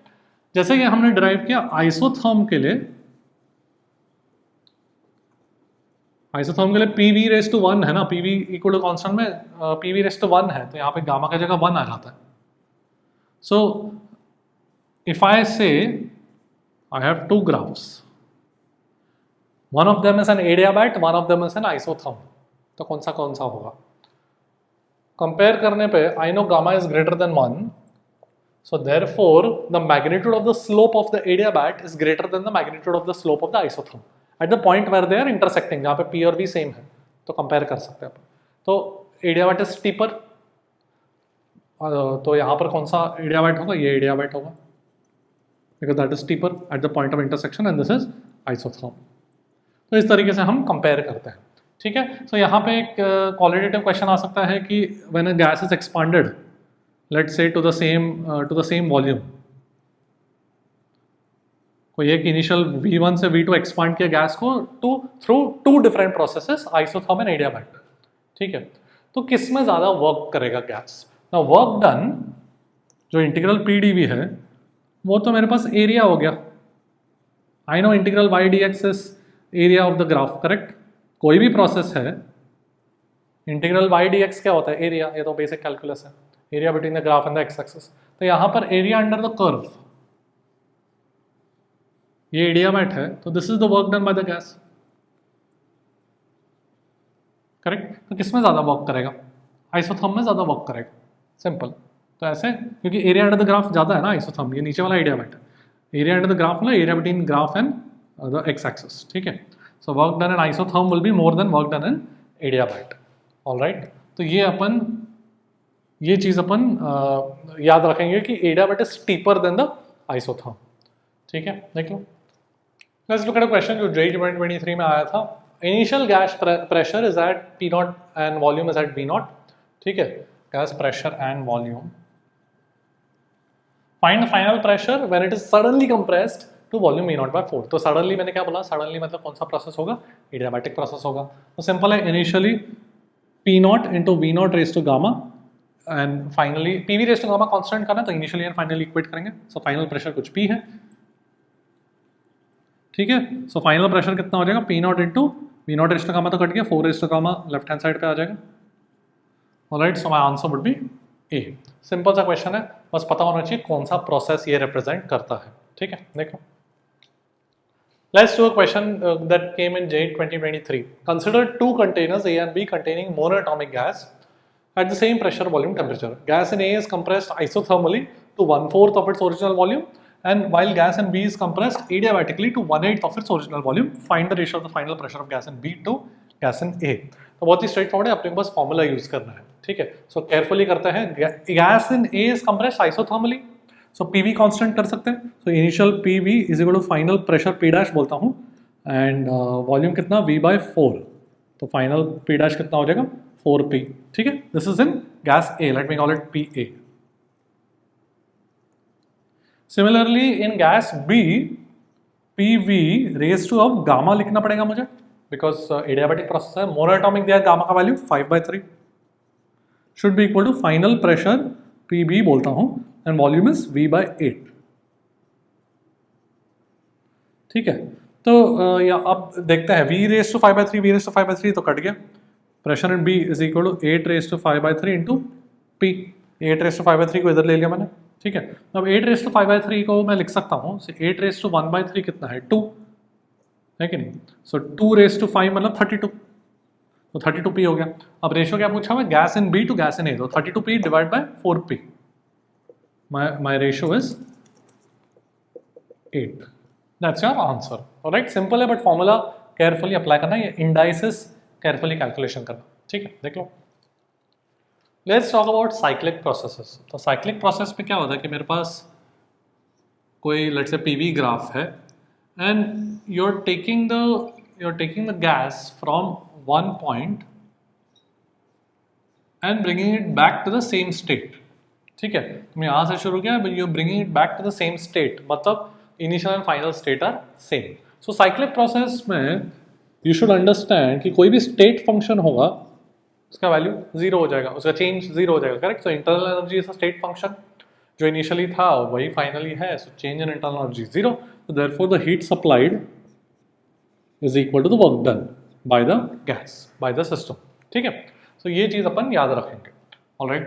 जैसे कि हमने डिराइव किया आइसोथर्म के लिए, आइसोथर्म के लिए PV रेज़ टू 1 है ना, PV इक्वल टू कांस्टेंट में PV रेज़ टू 1 है, तो यहाँ पे गामा की जगह 1 आ जाता है. सो इफ आई से I have 2 graphs. One of them is an adiabat, one of them is an isotherm. तो कौन सा होगा? कंपेयर करने पे I know gamma is greater than 1. So therefore the magnitude of the slope of the adiabat is greater than the magnitude of the slope of the isotherm at the point where they are intersecting, जहाँ पे P और V सेम है. तो कंपेयर कर सकते हैं अपन. तो adiabat is steeper. तो यहाँ पर कौन सा adiabat होगा? ये adiabat होगा. Because that is steeper at the point of intersection and this is isotherm. तो इस तरीके से हम कंपेयर करते हैं. ठीक है. सो यहाँ पे एक क्वालिटेटिव क्वेश्चन आ सकता है कि when a gas is expanded, let's say to the same volume, कोई एक इनिशियल V1 से V2 एक्सपांड किया गैस को through 2 different processes, isotherm and adiabat. ठीक है. तो किस में ज़्यादा वर्क करेगा गैस? नाउ वर्क डन, जो इंटीग्रल PdV है वो तो मेरे पास एरिया हो गया. I know integral y dx is area of the graph. Correct. कोई भी प्रोसेस है, इंटीग्रल y dx क्या होता है? एरिया. ये तो बेसिक कैलकुलस है, area between the graph and the X axis. तो यहाँ पर एरिया अंडर द कर्व, ये एडियाबैट है, तो this is the work done by the gas. Correct. तो किस में ज़्यादा वर्क करेगा? आइसोथर्म में ज़्यादा वर्क करेगा. सिंपल. तो ऐसे, क्योंकि एरिया अंडर द ग्राफ ज़्यादा है ना आइसोथर्म, ये नीचे वाला एडियाबैट है. एरिया अंडर द ग्राफ मतलब area between graph and the X axis. ठीक है. So work done in isotherm will be more than work done in adiabat. Alright. तो ये चीज़ अपन याद रखेंगे कि adiabat is steeper than the isotherm. ठीक है. देख लो. Let's look at a question जो JEE 2023 में आया था. Initial gas pressure is at P0 and volume is eight V0. ठीक है. Gas pressure and volume. Find final pressure when it is suddenly compressed to volume V0/4. तो सडनली मैंने क्या बोला? सडनली मतलब कौन सा प्रोसेस होगा? एडियाबैटिक प्रोसेस होगा. तो सिंपल है, initially P0 into V0 raise to gamma and finally PV raise to gamma constant करना, तो इनिशियली एंड फाइनली इक्वेट करेंगे. सो फाइनल प्रेशर कुछ P है. ठीक है. सो फाइनल प्रेशर कितना हो जाएगा? P0 into V0 raise to gamma तो कट गया, 4 raise to gamma left hand side पे आ जाएगा. Alright. So my answer would be A. Simple सा क्वेश्चन है, बस पता होना चाहिए कौन सा प्रोसेस ये रिप्रेजेंट करता है. ठीक है. देखो, Let's do a question that came in JEE 2023. Consider two containers A and B containing monoatomic gas at the same pressure, volume, temperature. Gas in A is compressed isothermally to 1/4 of its original volume, and while gas in B is compressed adiabatically to 1/8 of its original volume. Find the ratio of the final pressure of gas in B to gas in A. तो बहुत ही स्ट्रेट फॉरवर्ड है, अपने को बस फॉर्मूला यूज करना है, ठीक है. सो केयरफुली करते हैं. Gas in A is compressed isothermally, so PV constant कर सकते हैं. So initial PV is equal to final pressure P dash बोलता हूँ, एंड वॉल्यूम कितना V/4. तो फाइनल पी डैश कितना हो जाएगा 4P, ठीक है. This is in gas A, let me call it PA. Similarly in gas B PV raise to, अब गामा लिखना पड़ेगा मुझे बिकॉज एडियाबैटिक प्रोसेस है. मोनोएटॉमिक दिया है, गामा का value 5/3 should be equal to final pressure PB बोलता हूं, एंड वॉल्यूम इज V/8, ठीक है. तो या अब देखते हैं V raise to 5/3, V raise to 5/3 तो कट गया. Pressure in B is equal to 8 raise to 5/3 into P. 8 raise to 5/3 को इधर ले लिया मैंने, ठीक है. अब 8 रेज टू 5/3 को मैं लिख सकता हूँ 8 रेज टू 1/3 कितना है 2 है कि नहीं. सो 2 रेज टू 5 मतलब 32, तो 32P हो गया. अब रेशियो क्या पूछा हुआ, gas in B to gas in A, तो 32P divide by 4P. My ratio is 8. That's your answer. Alright, simple है बट फॉर्मूला केयरफुली अप्लाई करना, ये इंडाइसिस केयरफुली कैलकुलेशन करना, ठीक है. देख लो. Let's talk about cyclic processes. तो साइक्लिक प्रोसेस में क्या होता है कि मेरे पास कोई लेट्स से PV ग्राफ है, and you're taking the gas from one point and bringing it back to the same state, ठीक है. तुमने यहाँ से शुरू किया, but you're bringing it back to the same state, मतलब initial and final state are same. So cyclic process में you should understand कि कोई भी state function होगा उसका वैल्यू 0 हो जाएगा, उसका चेंज 0 हो जाएगा, correct. So internal energy is a state function, जो इनिशियली था वही फाइनली है. So change in internal energy 0. So therefore the heat supplied is equal to the work done by the gas, by the system, ठीक है. So ये चीज़ अपन याद रखेंगे. Alright.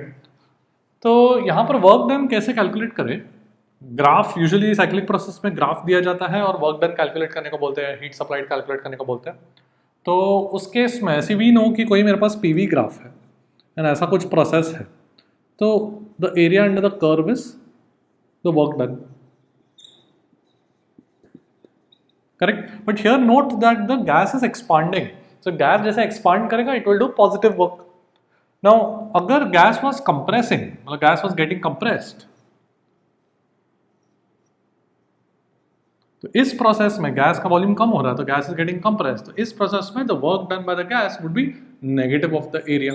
तो यहाँ पर वर्क डन कैसे कैलकुलेट करें. ग्राफ यूजुअली साइक्लिक प्रोसेस में ग्राफ दिया जाता है और वर्क डन कैलकुलेट करने को बोलते हैं, हीट सप्लाइड कैलकुलेट करने को बोलते हैं. तो उस केस में ऐसी भी नो कि कोई मेरे पास PV ग्राफ है एंड ऐसा कुछ प्रोसेस है, तो the area under the curve is the work done, correct. But here note that the gas is expanding. So gas जैसे एक्सपांड करेगा it will do positive work. Now अगर गैस वाज कंप्रेसिंग, मतलब गैस वाज गेटिंग कंप्रेस्ड, तो इस प्रोसेस में गैस का वॉल्यूम कम हो रहा है, तो गैस इज गेटिंग कंप्रेस्ड. तो इस प्रोसेस में the work done by the gas would be negative of the area,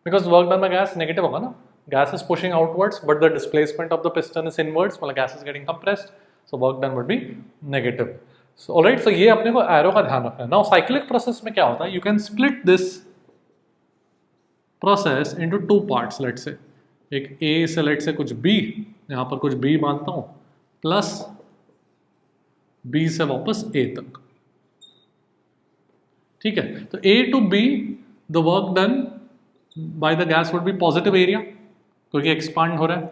because work done by gas negative होगा ना. Gas is pushing outwards but the displacement of the piston is inwards, मतलब gas is getting compressed, so work done would be negative. So alright, so ये अपने को एरो का ध्यान रखना है. नाउ साइक्लिक प्रोसेस में क्या होता है, you can split this process into 2 parts. Let say एक A से लेट से कुछ B, यहाँ पर कुछ B मानता हूँ, प्लस B से वापस A तक, ठीक है. तो A to B the work done by the gas would be positive area क्योंकि एक्सपांड हो रहा है.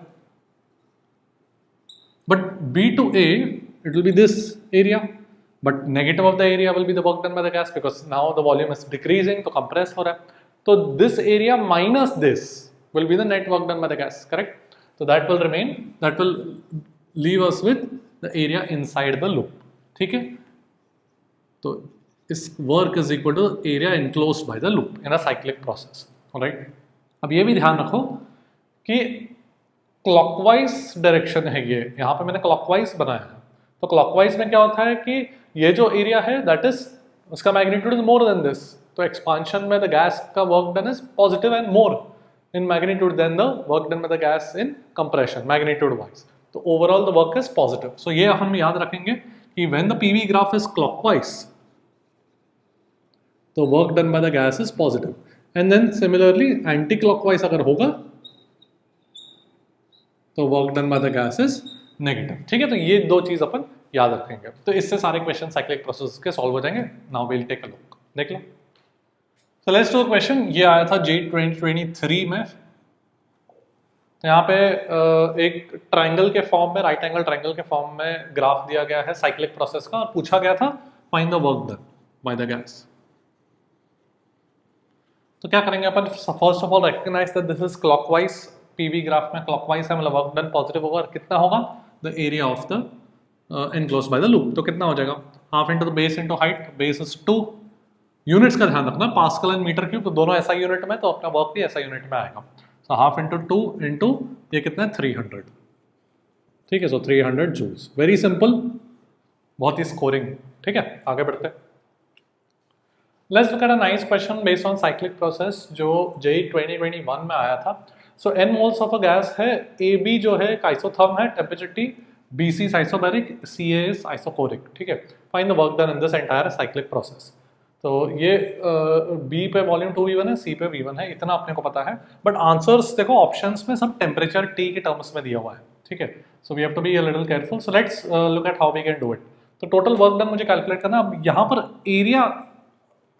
But B to A it will be this area, but negative of the area will be the work done by the gas because now the volume is decreasing, तो compress हो रहा है. तो this area minus this will be the net work done by the gas, correct. So that will remain, that will leave us with the area inside the loop, ठीक है. तो इस work is equal to area enclosed by the loop in a cyclic process, alright. अब ये भी ध्यान रखो कि क्लॉकवाइज डायरेक्शन है ये, यहाँ पे मैंने क्लॉकवाइज बनाया है. तो क्लॉकवाइज में क्या होता है कि ये जो एरिया है दैट इज, उसका magnitude is more than this. तो एक्सपांशन में द गैस का work done is positive and more in magnitude than the work done by the gas in compression magnitude wise. तो overall the work is positive. So ये हम याद रखेंगे कि when the PV graph is clockwise तो work done by the gas is positive, and then similarly anti clockwise अगर होगा तो work done by the gas is negative, ठीक है. तो ये 2 चीज अपन याद रखेंगे. तो इससे सारे क्वेश्चन साइक्लिक प्रोसेस के सॉल्व हो जाएंगे. Now we will take a look, देख लो. So let's do a question. ये आया था JEE 2023 में. तो यहाँ पे एक ट्रायंगल के फॉर्म में, राइट एंगल ट्रायंगल के फॉर्म में ग्राफ दिया गया है साइक्लिक प्रोसेस का, और पूछा गया था find the work done by the gas. तो क्या करेंगे अपन, first of all recognise that this is clockwise, PV graph में क्लॉकवाइज है, मतलब वर्क डन पॉजिटिव होगा, और कितना होगा, the area of the enclosed by the loop. तो कितना हो जाएगा, half into the base into height, base is 2, units का ध्यान रखना, पास्कल एंड मीटर क्यूब, तो दोनों ऐसा यूनिट में, तो अपना वर्क भी ऐसा यूनिट में आएगा। सो हाफ इंटू 2 इंटू ये कितना है 300, ठीक है, सो 300 जूल्स। वेरी सिंपल, बहुत ही स्कोरिंग, ठीक है। आगे बढ़ते हैं, let's look at a nice question based on cyclic process जो जेई 2021 में आया था। So n moles of a gas है, ए बी जो है आइसोथर्म है, temperature T, B C isobaric, C A is isochoric, ठीक है। Find the work done in this entire cyclic process. तो ये बी पे वॉल्यूम 2v1 है, सी पे v1 है, इतना अपने को पता है, बट आंसर्स देखो ऑप्शंस में सब टेम्परेचर टी के टर्म्स में दिया हुआ है, ठीक है। So we have to be a little careful. So let's look at how we can do it. तो टोटल वर्क डन मुझे कैलकुलेट करना, अब यहाँ पर एरिया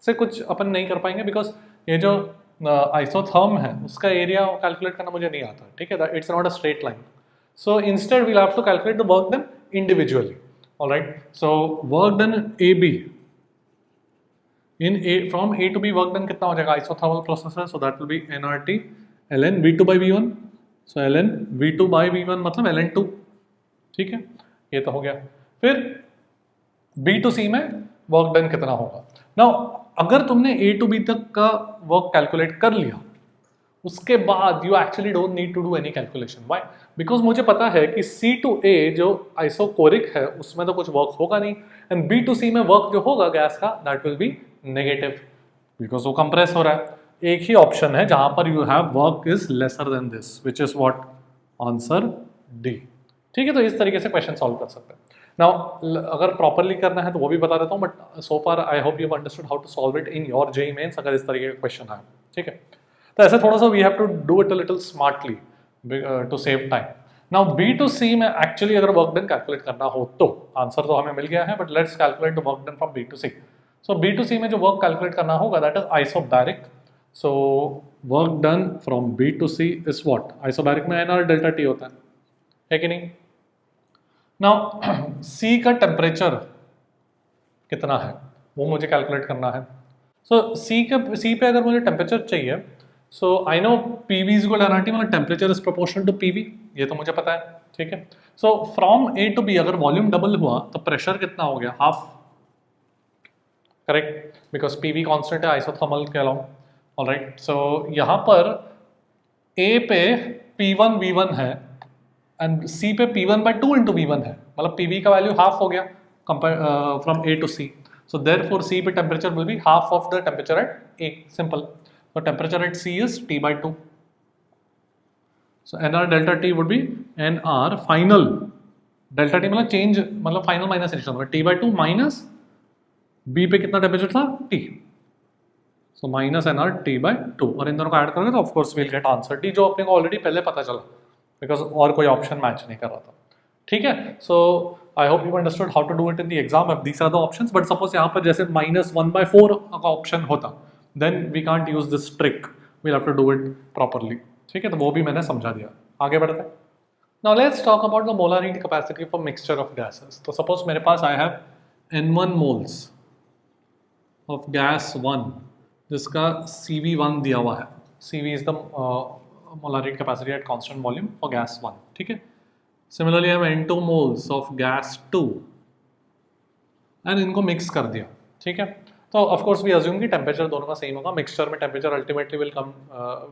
से कुछ अपन नहीं कर पाएंगे, बिकॉज ये जो आइसोथर्म है उसका एरिया कैलकुलेट करना मुझे नहीं आता, ठीक है, it's not a straight line. So instead we'll have to calculate the work done individually, alright. So work done A B in A, from A to B work done कितना हो जाएगा, isothermal process है, so that will be nRT ln V2 by V1, so ln V2 by V1 मतलब ln2, ठीक है, ये तो हो गया। फिर B to C में वर्क डन कितना होगा। नाउ अगर तुमने A to B तक का वर्क कैलकुलेट कर लिया, उसके बाद you actually don't need to do any calculation. Why? Because मुझे पता है कि C to A जो आइसोकोरिक है उसमें तो कुछ वर्क होगा नहीं, एंड B to C में वर्क जो होगा गैस का that will be negative, because वो कंप्रेस हो रहा है। एक ही ऑप्शन है जहां पर you have work is lesser than this, which is what, answer D, ठीक है। तो इस तरीके से क्वेश्चन सॉल्व कर सकते हैं। नाउ अगर प्रॉपरली करना है तो वो भी बता देता हूँ, but so far I hope you understood how to solve it in your JEE Mains, अगर इस तरीके का क्वेश्चन आए, ठीक है। तो ऐसे थोड़ा सा we have to do it a little smartly to save time. Now B to C में एक्चुअली अगर वर्क डन कैलकुलेट करना हो तो आंसर तो हमें मिल गया है, but let's calculate the work done from B to C. So B to C में जो वर्क कैलकुलेट करना होगा that is isobaric. So work done from B to C is what, isobaric में एनआर डेल्टा टी होता है कि नहीं। नाउ सी का टेम्परेचर कितना है वो मुझे कैलकुलेट करना है। सो सी पे अगर मुझे टेम्परेचर चाहिए, so I know PV is equal to NRT, मतलब temperature is proportional to PV, ये तो मुझे पता है, ठीक है। So from A to B अगर वॉल्यूम डबल हुआ तो प्रेशर कितना हो गया, half, correct, because PV constant है आइसोथर्मल के अलाउ, ऑलराइट। सो यहाँ पर ए पे P1 V1 है एंड सी पे P1 by 2 इंटू V1 है, मतलब पीवी का वैल्यू हाफ हो गया from A to C. So therefore C पे temperature will be half of the temperature at A, simple. So temperature at C is T by 2. So nR delta T would be nR final delta T मतलब change, मतलब final minus initial, T by 2 minus B पे कितना टेम्परेचर था T, so minus nR T by 2, और इन दोनों को ऐड करोगे तो of course we'll get answer T, जो अपने को ऑलरेडी पहले पता चला because और कोई ऑप्शन मैच नहीं कर रहा था, ठीक है। So I hope you understood how to do it in the exam if these are the options, but suppose यहाँ पर जैसे -1/4 का ऑप्शन होता then we can't use this trick, we'll have to do it properly, ठीक है। तो वो भी मैंने समझा दिया। आगे बढ़ते हैं। Now let's talk about the molar heat capacity for mixture of gases. तो suppose मेरे पास I have N1 moles of gas 1 जिसका CV1 दिया हुआ है, CV is the molar heat capacity at constant volume for gas 1, ठीक है। Similarly I have N2 moles of gas 2 and इनको मिक्स कर दिया, ठीक है। तो ऑफ कोर्स वी अज्यूम कि टेम्परेचर दोनों का सेम होगा, मिक्सचर में temperature ultimately will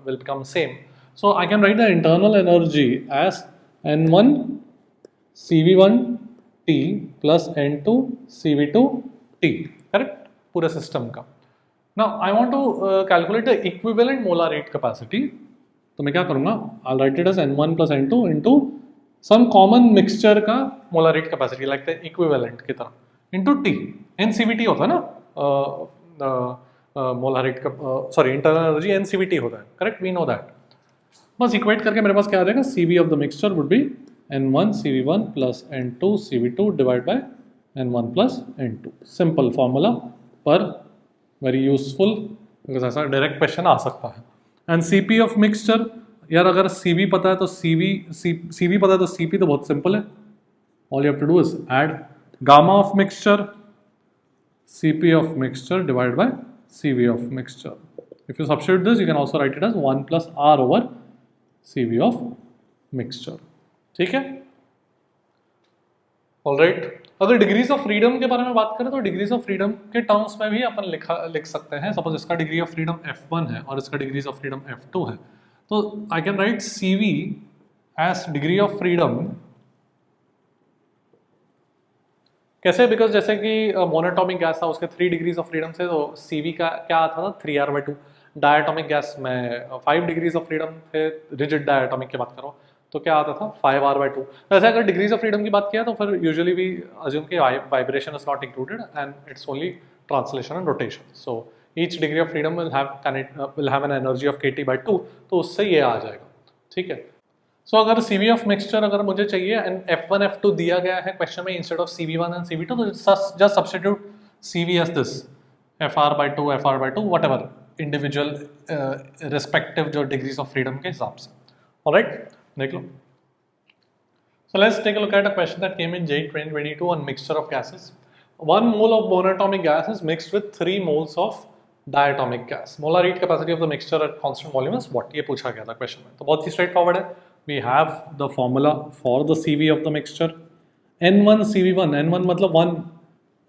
become same. So I can write the internal energy as N1 CV1 T plus N2 CV2 T, correct, पूरे सिस्टम का। Now I want to calculate the equivalent molar heat capacity, तो मैं क्या करूँगा, I will write it as N1 plus N2 into some common mixture का molar heat capacity like the equivalent की तरह इनटू T, NCVT होता है ना मोलर हेट का, सॉरी इंटरनल एनर्जी NCVT होता है, करेक्ट, वी नो दैट। बस इक्वेट करके मेरे पास क्या आ जाएगा, CV of the mixture would be N1 CV1 plus N2 CV2 divide by N1 plus N2, simple formula पर वेरी यूजफुल, बिकॉज ऐसा डायरेक्ट क्वेश्चन आ सकता है। एंड CP ऑफ मिक्सचर यार अगर CV पता है तो CV पता है तो CP तो बहुत सिंपल है, all you have to do is add gamma of mixture CP of mixture divided by CV of mixture. If you substitute this, you can also write it as 1 plus R over CV of mixture. ठीक है? Alright. अगर डिग्रीज ऑफ फ्रीडम के बारे में बात करें तो डिग्रीज ऑफ फ्रीडम के टर्म्स में भी अपन लिख सकते हैं. सपोज इसका डिग्री ऑफ फ्रीडम F1 है और इसका डिग्रीज ऑफ फ्रीडम F2 है, तो I can write CV as degree of freedom. कैसे? बिकॉज जैसे कि मोनोटॉमिक गैस था उसके 3 डिग्रीज ऑफ फ्रीडम से, तो CV का क्या आता था 3R/2. डायटोमिक गैस में 5 डिग्रीज ऑफ फ्रीडम थे, रिजिड डायटोमिक की बात करो तो क्या आता था 5R/2. वैसे अगर डिग्रीज ऑफ फ्रीडम की बात किया तो फिर यूजुअली वी अज्यूम कि vibration is not included and it's only translation and rotation. So each degree of freedom will have an energy of kT/2, तो उससे ये आ जाएगा. ठीक है. सो अगर CV ऑफ मिक्सचर अगर मुझे चाहिए एंड F1 F2 दिया गया है क्वेश्चन में instead of CV1 and CV2, तो just substitute CV as this FR/2 FR/2 whatever individual respective जो डिग्रीज ऑफ फ्रीडम के हिसाब से. ऑलराइट, देख लो. So let's take a look at a question that came in JEE 2022 on mixture of gases. 1 mole of monatomic gas is mixed with 3 moles of diatomic gas. Molar heat capacity of the mixture at constant volume is what? ये पूछा गया था क्वेश्चन में. तो बहुत ही स्ट्रेट फॉरवर्ड है. We have the formula for the CV of the mixture. N1 CV1, N1 मतलब 1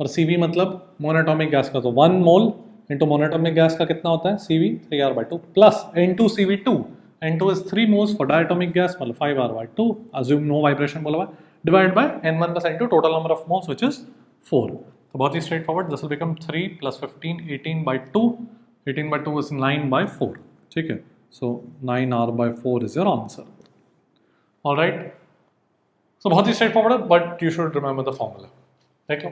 और CV मतलब monatomic gas का, तो 1 mole into monatomic gas का कितना होता है CV 3R/2 plus N2 CV2. N2 is 3 moles for diatomic gas मतलब 5R/2. Assume no vibration बोला हुआ है. Divided by N1 plus N2 total number of moles which is 4. तो बहुत ही straightforward. This will become 3 plus 15 18/2. 18/2 is 9/4. ठीक है. So 9R/4 is your answer. All right. So बहुत ही straight forward, but you should remember the formula. देख लो.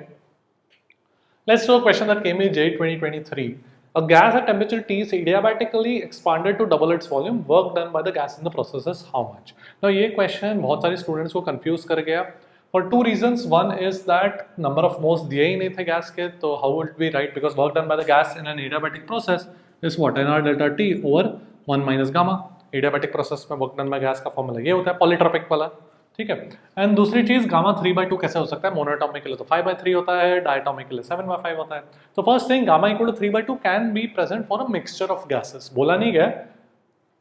Let's do a question that came in JEE 2023. A gas at temperature T is adiabatically expanded to double its volume. Work done by the gas in the process is how much? Now ये question बहुत सारे students को confuse कर गया for 2 reasons. One is that number of moles दिए ही नहीं थे gas के, तो how would we write? Because work done by the gas in an adiabatic process is what? nR delta T over 1 minus gamma. Adiabatic process में वर्क डन बाय गैस का फॉर्मूला ये होता है पॉलीट्रोपिक वाला. ठीक है. एंड दूसरी चीज गामा 3/2 कैसे हो सकता है? मोनोटॉमिक के लिए तो 5/3 होता है, डायटोमिक के लिए 7/5 होता है. तो first thing gamma equal to 3/2 can be present for a mixture of gases. बोला नहीं गया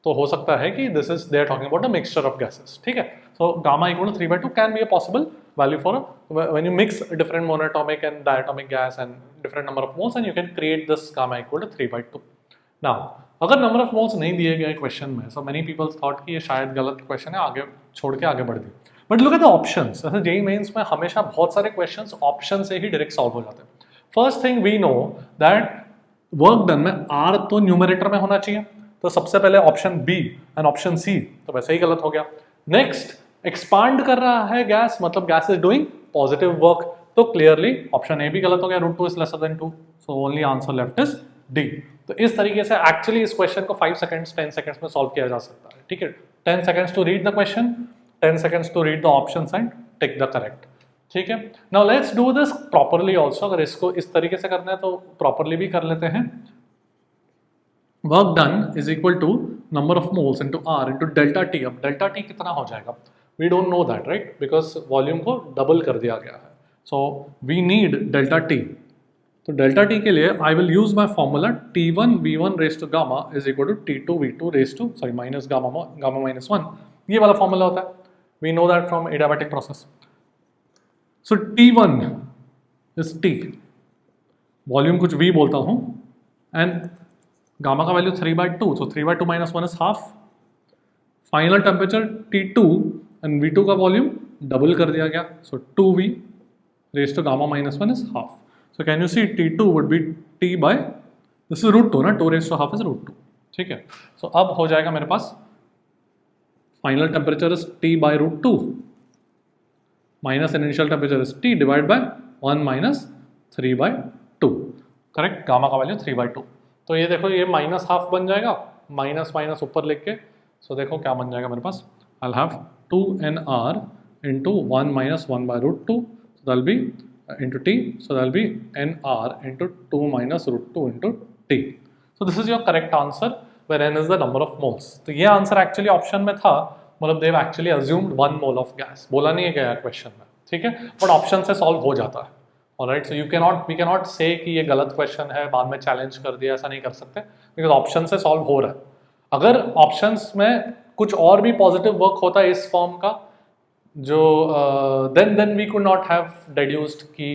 तो हो सकता है कि this is they are talking about a mixture of gases. ठीक है. So gamma equal to 3/2 can be a possible value for when you mix different monoatomic and diatomic gas and different number of moles and you can create this gamma equal to 3/2. Now अगर नंबर ऑफ मोल्स नहीं दिए गए क्वेश्चन में, सो मेनी पीपल्स थॉट कि ये शायद गलत क्वेश्चन है, आगे छोड़ के आगे बढ़ गए. But look at the options. जैसे JEE मेंस में हमेशा बहुत सारे क्वेश्चंस ऑप्शन से ही डायरेक्ट सॉल्व हो जाते हैं. First thing we know that work done में R तो न्यूमरेटर में होना चाहिए, तो सबसे पहले option B and option C तो वैसे ही गलत हो गया. नेक्स्ट एक्सपांड कर रहा है गैस, मतलब gas is doing positive work, तो क्लियरली ऑप्शन A भी गलत हो गया. √2 is lesser then 2, so only answer left is D. तो इस तरीके से एक्चुअली इस क्वेश्चन को 5 सेकंड्स 10 सेकंड्स में सॉल्व किया जा सकता है. ठीक है. 10 seconds to read the question, 10 seconds to read the options and tick the correct. ठीक है. Now let's do this properly also. अगर इसको इस तरीके से करना है तो properly भी कर लेते हैं. Work done is equal to number of moles into R into delta T. अब delta T कितना हो जाएगा? We don't know that, right? Because volume को double कर दिया गया है. So we need delta T. तो डेल्टा टी के लिए I will use my formula T1 V1 raise to gamma is equal to T2 V2 raise to minus gamma minus 1. ये वाला फॉर्मूला होता है. We know that from adiabatic process. So T1 is T, volume कुछ V बोलता हूँ, एंड गामा का value 3/2, so 3/2 minus 1 is half. Final temperature T2 and V2 का वॉल्यूम डबल कर दिया गया, so 2V raise to gamma minus 1 is half. So can you see T2 would be T by, this is √2 ना, 2 raised to half is √2. ठीक है. So अब हो जाएगा मेरे पास final temperature is T by √2 minus initial temperature is T divide by 1 minus 3/2. Correct. Gamma का वैल्यू 3/2. तो ये देखो ये माइनस हाफ बन जाएगा, माइनस माइनस ऊपर लिख के. सो देखो क्या बन जाएगा मेरे पास. I will have 2nR into 1 minus 1/√2. So that will be into T, so that will be nR into 2 minus √2 into T. So this is your correct answer. where n is the number of moles. तो ये आंसर एक्चुअली ऑप्शन में था, मतलब they've actually assumed 1 mole of gas, बोला नहीं गया क्वेश्चन में, ठीक है, बट ऑप्शन से सॉल्व हो जाता है. Alright, so we can not say कि ये गलत क्वेश्चन है बाद में चैलेंज कर दिया, ऐसा नहीं कर सकते, बिकॉज ऑप्शन से सॉल्व हो रहा है. अगर ऑप्शंस में कुछ और भी पॉजिटिव वर्क होता है इस फॉर्म का, जो then we could not have deduced कि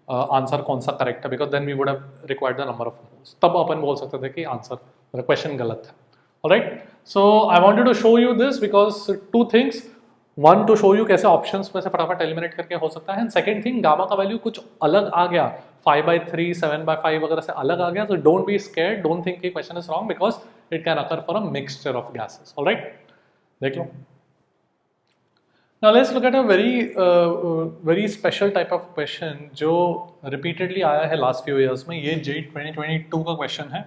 आंसर कौन सा करेक्ट है, because then we would have required the number of moles, तब अपन बोल सकते थे कि आंसर क्वेश्चन गलत है. Alright, so I wanted to show you this because 2 things, 1 to show you कैसे ऑप्शंस में से फटाफट एलिमिनेट करके हो सकता है, एंड सेकंड थिंग गामा का वैल्यू कुछ अलग आ गया, 5/3 7/5 वगैरह से अलग आ गया, so don't be scared, don't think कि question is wrong because it can occur for a mixture of gases. All right, देख लो. Now let's look at a very special type of question जो repeatedly आया है last few years में. ये JEE 2022 का question है,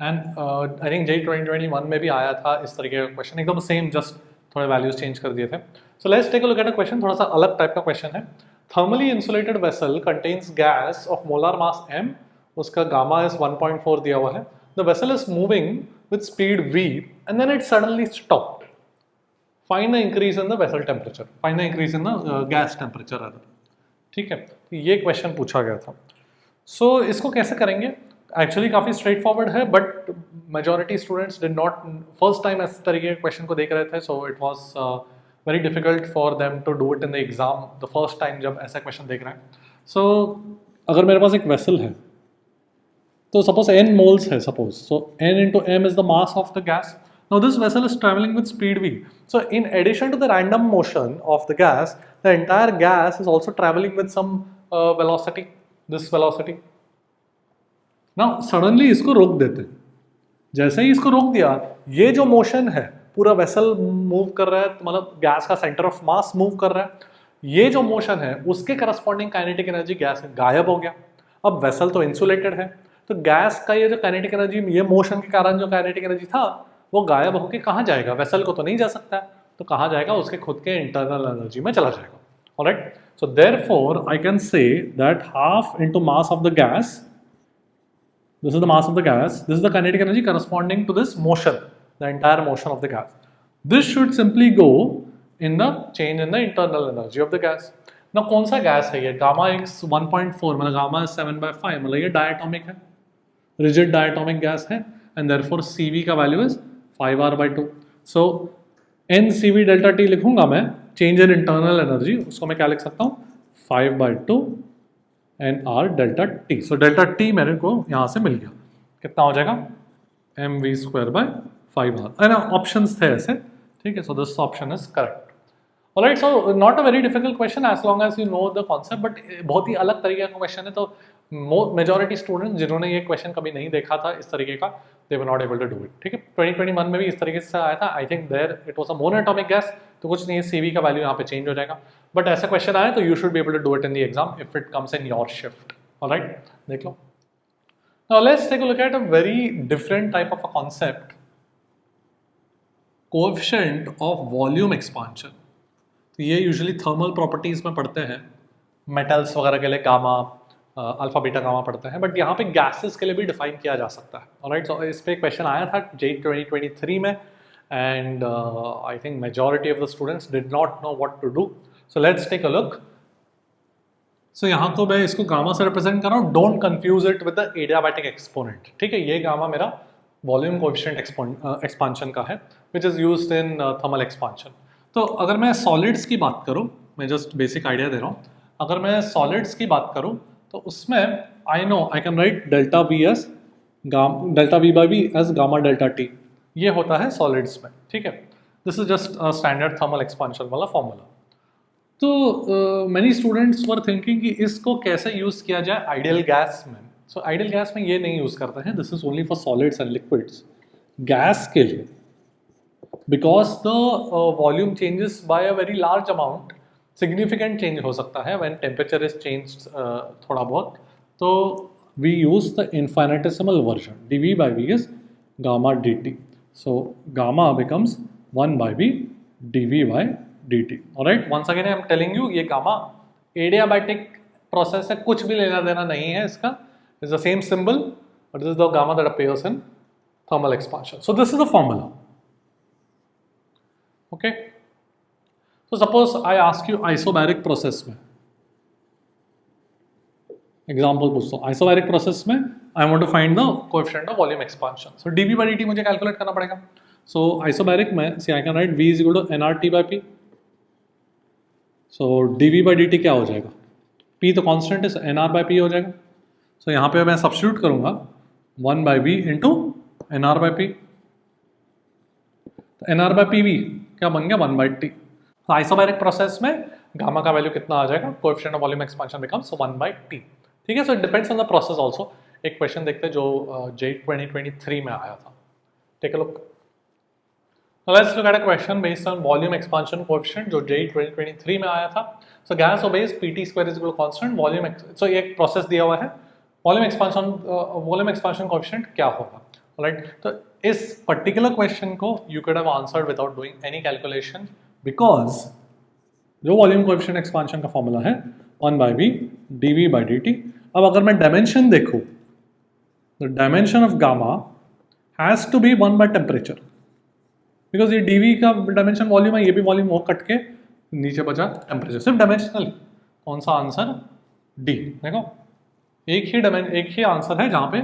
and I think JEE 2021 में भी आया था इस तरीके का question, एकदम सेम, जस्ट थोड़े वैल्यूज चेंज कर दिए थे. So let's take a look at a question, थोड़ा सा अलग टाइप का question है. Thermally insulated vessel contains gas of molar mass m, उसका गामा is 1.4 दिया हुआ है. The vessel is moving with speed v and then it suddenly stopped. Find the increase in the vessel temperature. Find the increase in the gas temperature rather. ठीक है, ये क्वेश्चन पूछा गया था. So इसको कैसे करेंगे? एक्चुअली काफ़ी स्ट्रेट फॉरवर्ड है, but majority students did not first time इस तरीके के क्वेश्चन को देख रहे थे, so it was very difficult for them to do it in the exam the first time जब ऐसा क्वेश्चन देख रहे हैं. सो अगर मेरे पास एक वेसल है, तो सपोज n मोल्स है, suppose, so n into m is the mass of the gas. Now this vessel is traveling with speed v. So in addition to the random motion of the gas, the entire gas is also traveling with some velocity, this velocity. Now suddenly इसको रोक देते, जैसे ही इसको रोक दिया, ये जो मोशन है पूरा वेसल मूव कर रहा है, मतलब गैस का सेंटर ऑफ मास मूव कर रहा है, ये जो मोशन है उसके करस्पॉन्डिंग काइनेटिक एनर्जी गैस गायब हो गया. अब वेसल तो इंसुलेटेड है, तो गैस का ये जो काइनेटिक एनर्जी, ये मोशन के कारण जो काइनेटिक एनर्जी था वो गायब होकर कहाँ जाएगा? वेसल को तो नहीं जा सकता है, तो कहाँ जाएगा? उसके खुद के इंटरनल एनर्जी में चला जाएगा. Alright, so therefore I can say that half into mass of the gas, this is the mass of the gas, this is the kinetic energy corresponding to this motion, the entire motion of the gas. This should simply go in the change in the internal energy of the gas. Now कौन सा गैस है ये? गामा x 1.4, मतलब गामा 7/5, मतलब ये डायटोमिक है, रिजिड डायटोमिक गैस है, and therefore CV का value is 5R/2. So NCV delta T लिखूंगा मैं, चेंज इन इंटरनल एनर्जी, उसको मैं क्या लिख सकता हूँ? 5/2 NR delta T. So delta T मेरे को यहाँ से मिल गया, कितना हो जाएगा? mv²/5R. है ना, ऑप्शंस थे ऐसे, ठीक है. So this option is correct. Alright, so not a very difficult question as long as you know the concept, but बहुत ही अलग तरीके का क्वेश्चन है, तो मेजॉरिटी स्टूडेंट्स जिन्होंने ये क्वेश्चन कभी नहीं देखा था इस तरीके का, they were not able to do it. ठीक है, 2021 में भी इस तरीके से आया था. I think there it was a monoatomic gas, तो कुछ नहीं है, CV का वैल्यू यहाँ पे चेंज हो जाएगा. बट ऐसा क्वेश्चन आए तो you should be able to do it in the exam if it comes in your shift. Alright, देख लो. Now let's take a look at a very different type of a concept, coefficient of volume expansion. तो ये यूजुअली थर्मल प्रॉपर्टीज में पढ़ते हैं, मेटल्स वगैरह के लिए गामा, अल्फा बीटा गामा पढ़ते हैं, बट यहाँ पे गैसेस के लिए भी डिफाइन किया जा सकता है. ऑलराइट, सो इस पे क्वेश्चन आया था JEE 2023 में, and I think majority of the students did not know what to do. So let's take a look. So यहाँ तो मैं इसको गामा से रिप्रेजेंट कर रहा हूँ, don't confuse it with the adiabatic exponent. ठीक है, ये गामा मेरा वॉल्यूम कोएफिशिएंट एक्सपांशन का है, which is used in thermal expansion. तो अगर मैं सॉलिड्स की बात करूँ, मैं जस्ट बेसिक आइडिया दे रहा हूँ, अगर मैं सॉलिड्स की बात करूँ तो उसमें I know I can write delta V as gamma delta T. ये होता है सॉलिड्स में. ठीक है, this is just standard thermal expansion वाला फॉर्मूला. तो मेनी स्टूडेंट्स वर थिंकिंग कि इसको कैसे यूज़ किया जाए आइडियल गैस में. सो आइडियल गैस में ये नहीं यूज़ करते हैं, this is only for solids and liquids. Gas के लिए because the volume changes by a very large amount, significant change हो सकता है व्हेन टेम्परेचर इज चेंज थोड़ा बहुत, तो we use the infinitesimal version, dV/V is gamma dt. So gamma becomes 1/V dV/dt. Alright, once again I am telling you, ये गामा एडियाबैटिक प्रोसेस है, कुछ भी लेना देना नहीं है इसका. Is the same symbol, but this is the gamma that appears in thermal expansion. So this is the formula. Okay. So suppose I ask you isobaric process में example पूछता हूँ, isobaric process में I want to find the coefficient of volume expansion. So dV by dt मुझे calculate करना पड़ेगा. So isobaric में see I can write V is equal to nRT by P. So dV by dt क्या हो जाएगा? P तो constant है, nR by P हो जाएगा. So यहाँ पे मैं substitute करूँगा 1 by V into nR by P. तो nR by PV क्या बन गया 1 by T. तो आइसोबैरिक प्रोसेस में गामा का वैल्यू कितना आ जाएगा? Coefficient of volume expansion becomes 1 by T. ठीक है, so it depends on the process also. एक क्वेश्चन देखते हैं जो JEE 2023 में आया था. Take a look. Let's look at a question based on volume expansion coefficient जो JEE 2023 में आया था. So gas obeys PT square is equal to constant volume. सो एक प्रोसेस दिया हुआ है, वॉल्यूम एक्सपेंशन कोएफिशिएंट क्या होगा, राइट? तो इस पर्टिकुलर क्वेश्चन को you could have answered without doing any calculation, because जो वॉल्यूम कोएफिशिएंट एक्सपेंशन का फॉर्मूला है 1 by V dV by dt. अब अगर मैं डायमेंशन देखूं, the dimension of gamma has to be 1 by temperature, because ये dV का डायमेंशन वॉल्यूम है, ये भी वॉल्यूम वो कट के नीचे बचा टेम्परेचर. सिर्फ डायमेंशनल. कौन सा आंसर? डी. देखो एक ही आंसर है जहां पे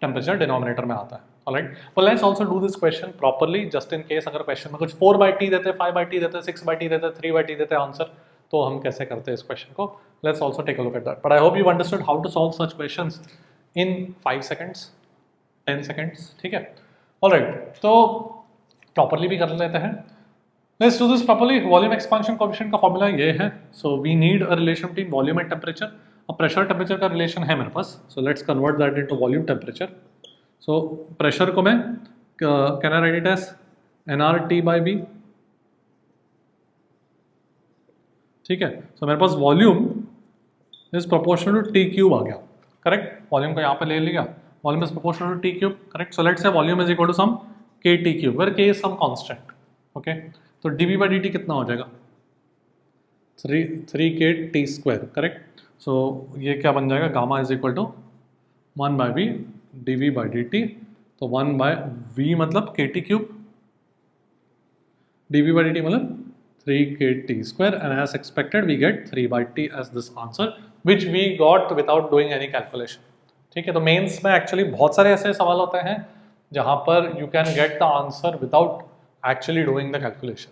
टेम्परेचर डिनोमिनेटर में आता है. Alright, well let's also do this question properly just in case अगर क्वेश्चन में कुछ 4 by T देते, 5 by T देते, 6 by T देते, 3 by T देते आंसर, तो हम कैसे करते हैं इस क्वेश्चन को. Let's also take a look at that. But I hope you've understood how to solve such questions in 5 seconds, 10 seconds. ठीक है. Alright, तो properly भी कर लेते हैं. Let's do this properly. Volume expansion coefficient का formula ये है. So we need a relation between volume and temperature. अब pressure temperature का relation है मेरे पास. So let's convert that into volume temperature. So pressure को मैं can I write it as nRT by V. ठीक है. सो मेरे पास volume is proportional to T cube आ गया. करेक्ट. वॉल्यूम को यहाँ पे ले लिया. Volume is proportional to T cube. Correct. So let's say volume is equal to some KT cube where K is some constant. Okay. तो dV by dt कितना हो जाएगा? 3KT square. करेक्ट. सो ये क्या बन जाएगा? Gamma is equal to 1 by V dV by dt. तो 1 by V मतलब KT cube, dV by dt मतलब 3KT square, and as expected we get 3 by T as this answer which we got without doing any calculation. ठीक है. तो मेंस में एक्चुअली बहुत सारे ऐसे सवाल होते हैं जहाँ पर you can get the answer without actually doing the calculation.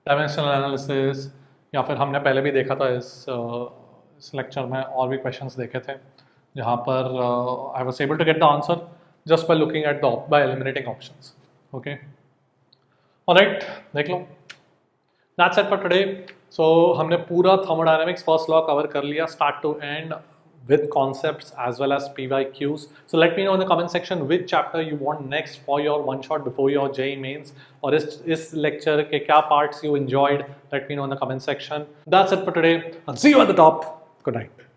Dimensional analysis, या फिर हमने पहले भी देखा था इस लेक्चर में और भी क्वेश्चंस देखे थे जहाँ पर I was able to get the answer just by looking at by eliminating options. Okay. Alright, देख लो. That's it for today. So हमने पूरा thermodynamics first law cover कर लिया start to end with concepts as well as PYQs. So let me know in the comment section which chapter you want next for your one shot before your JEE mains, और इस lecture के क्या parts you enjoyed. Let me know in the comment section. That's it for today. I'll see you at the top. Good night.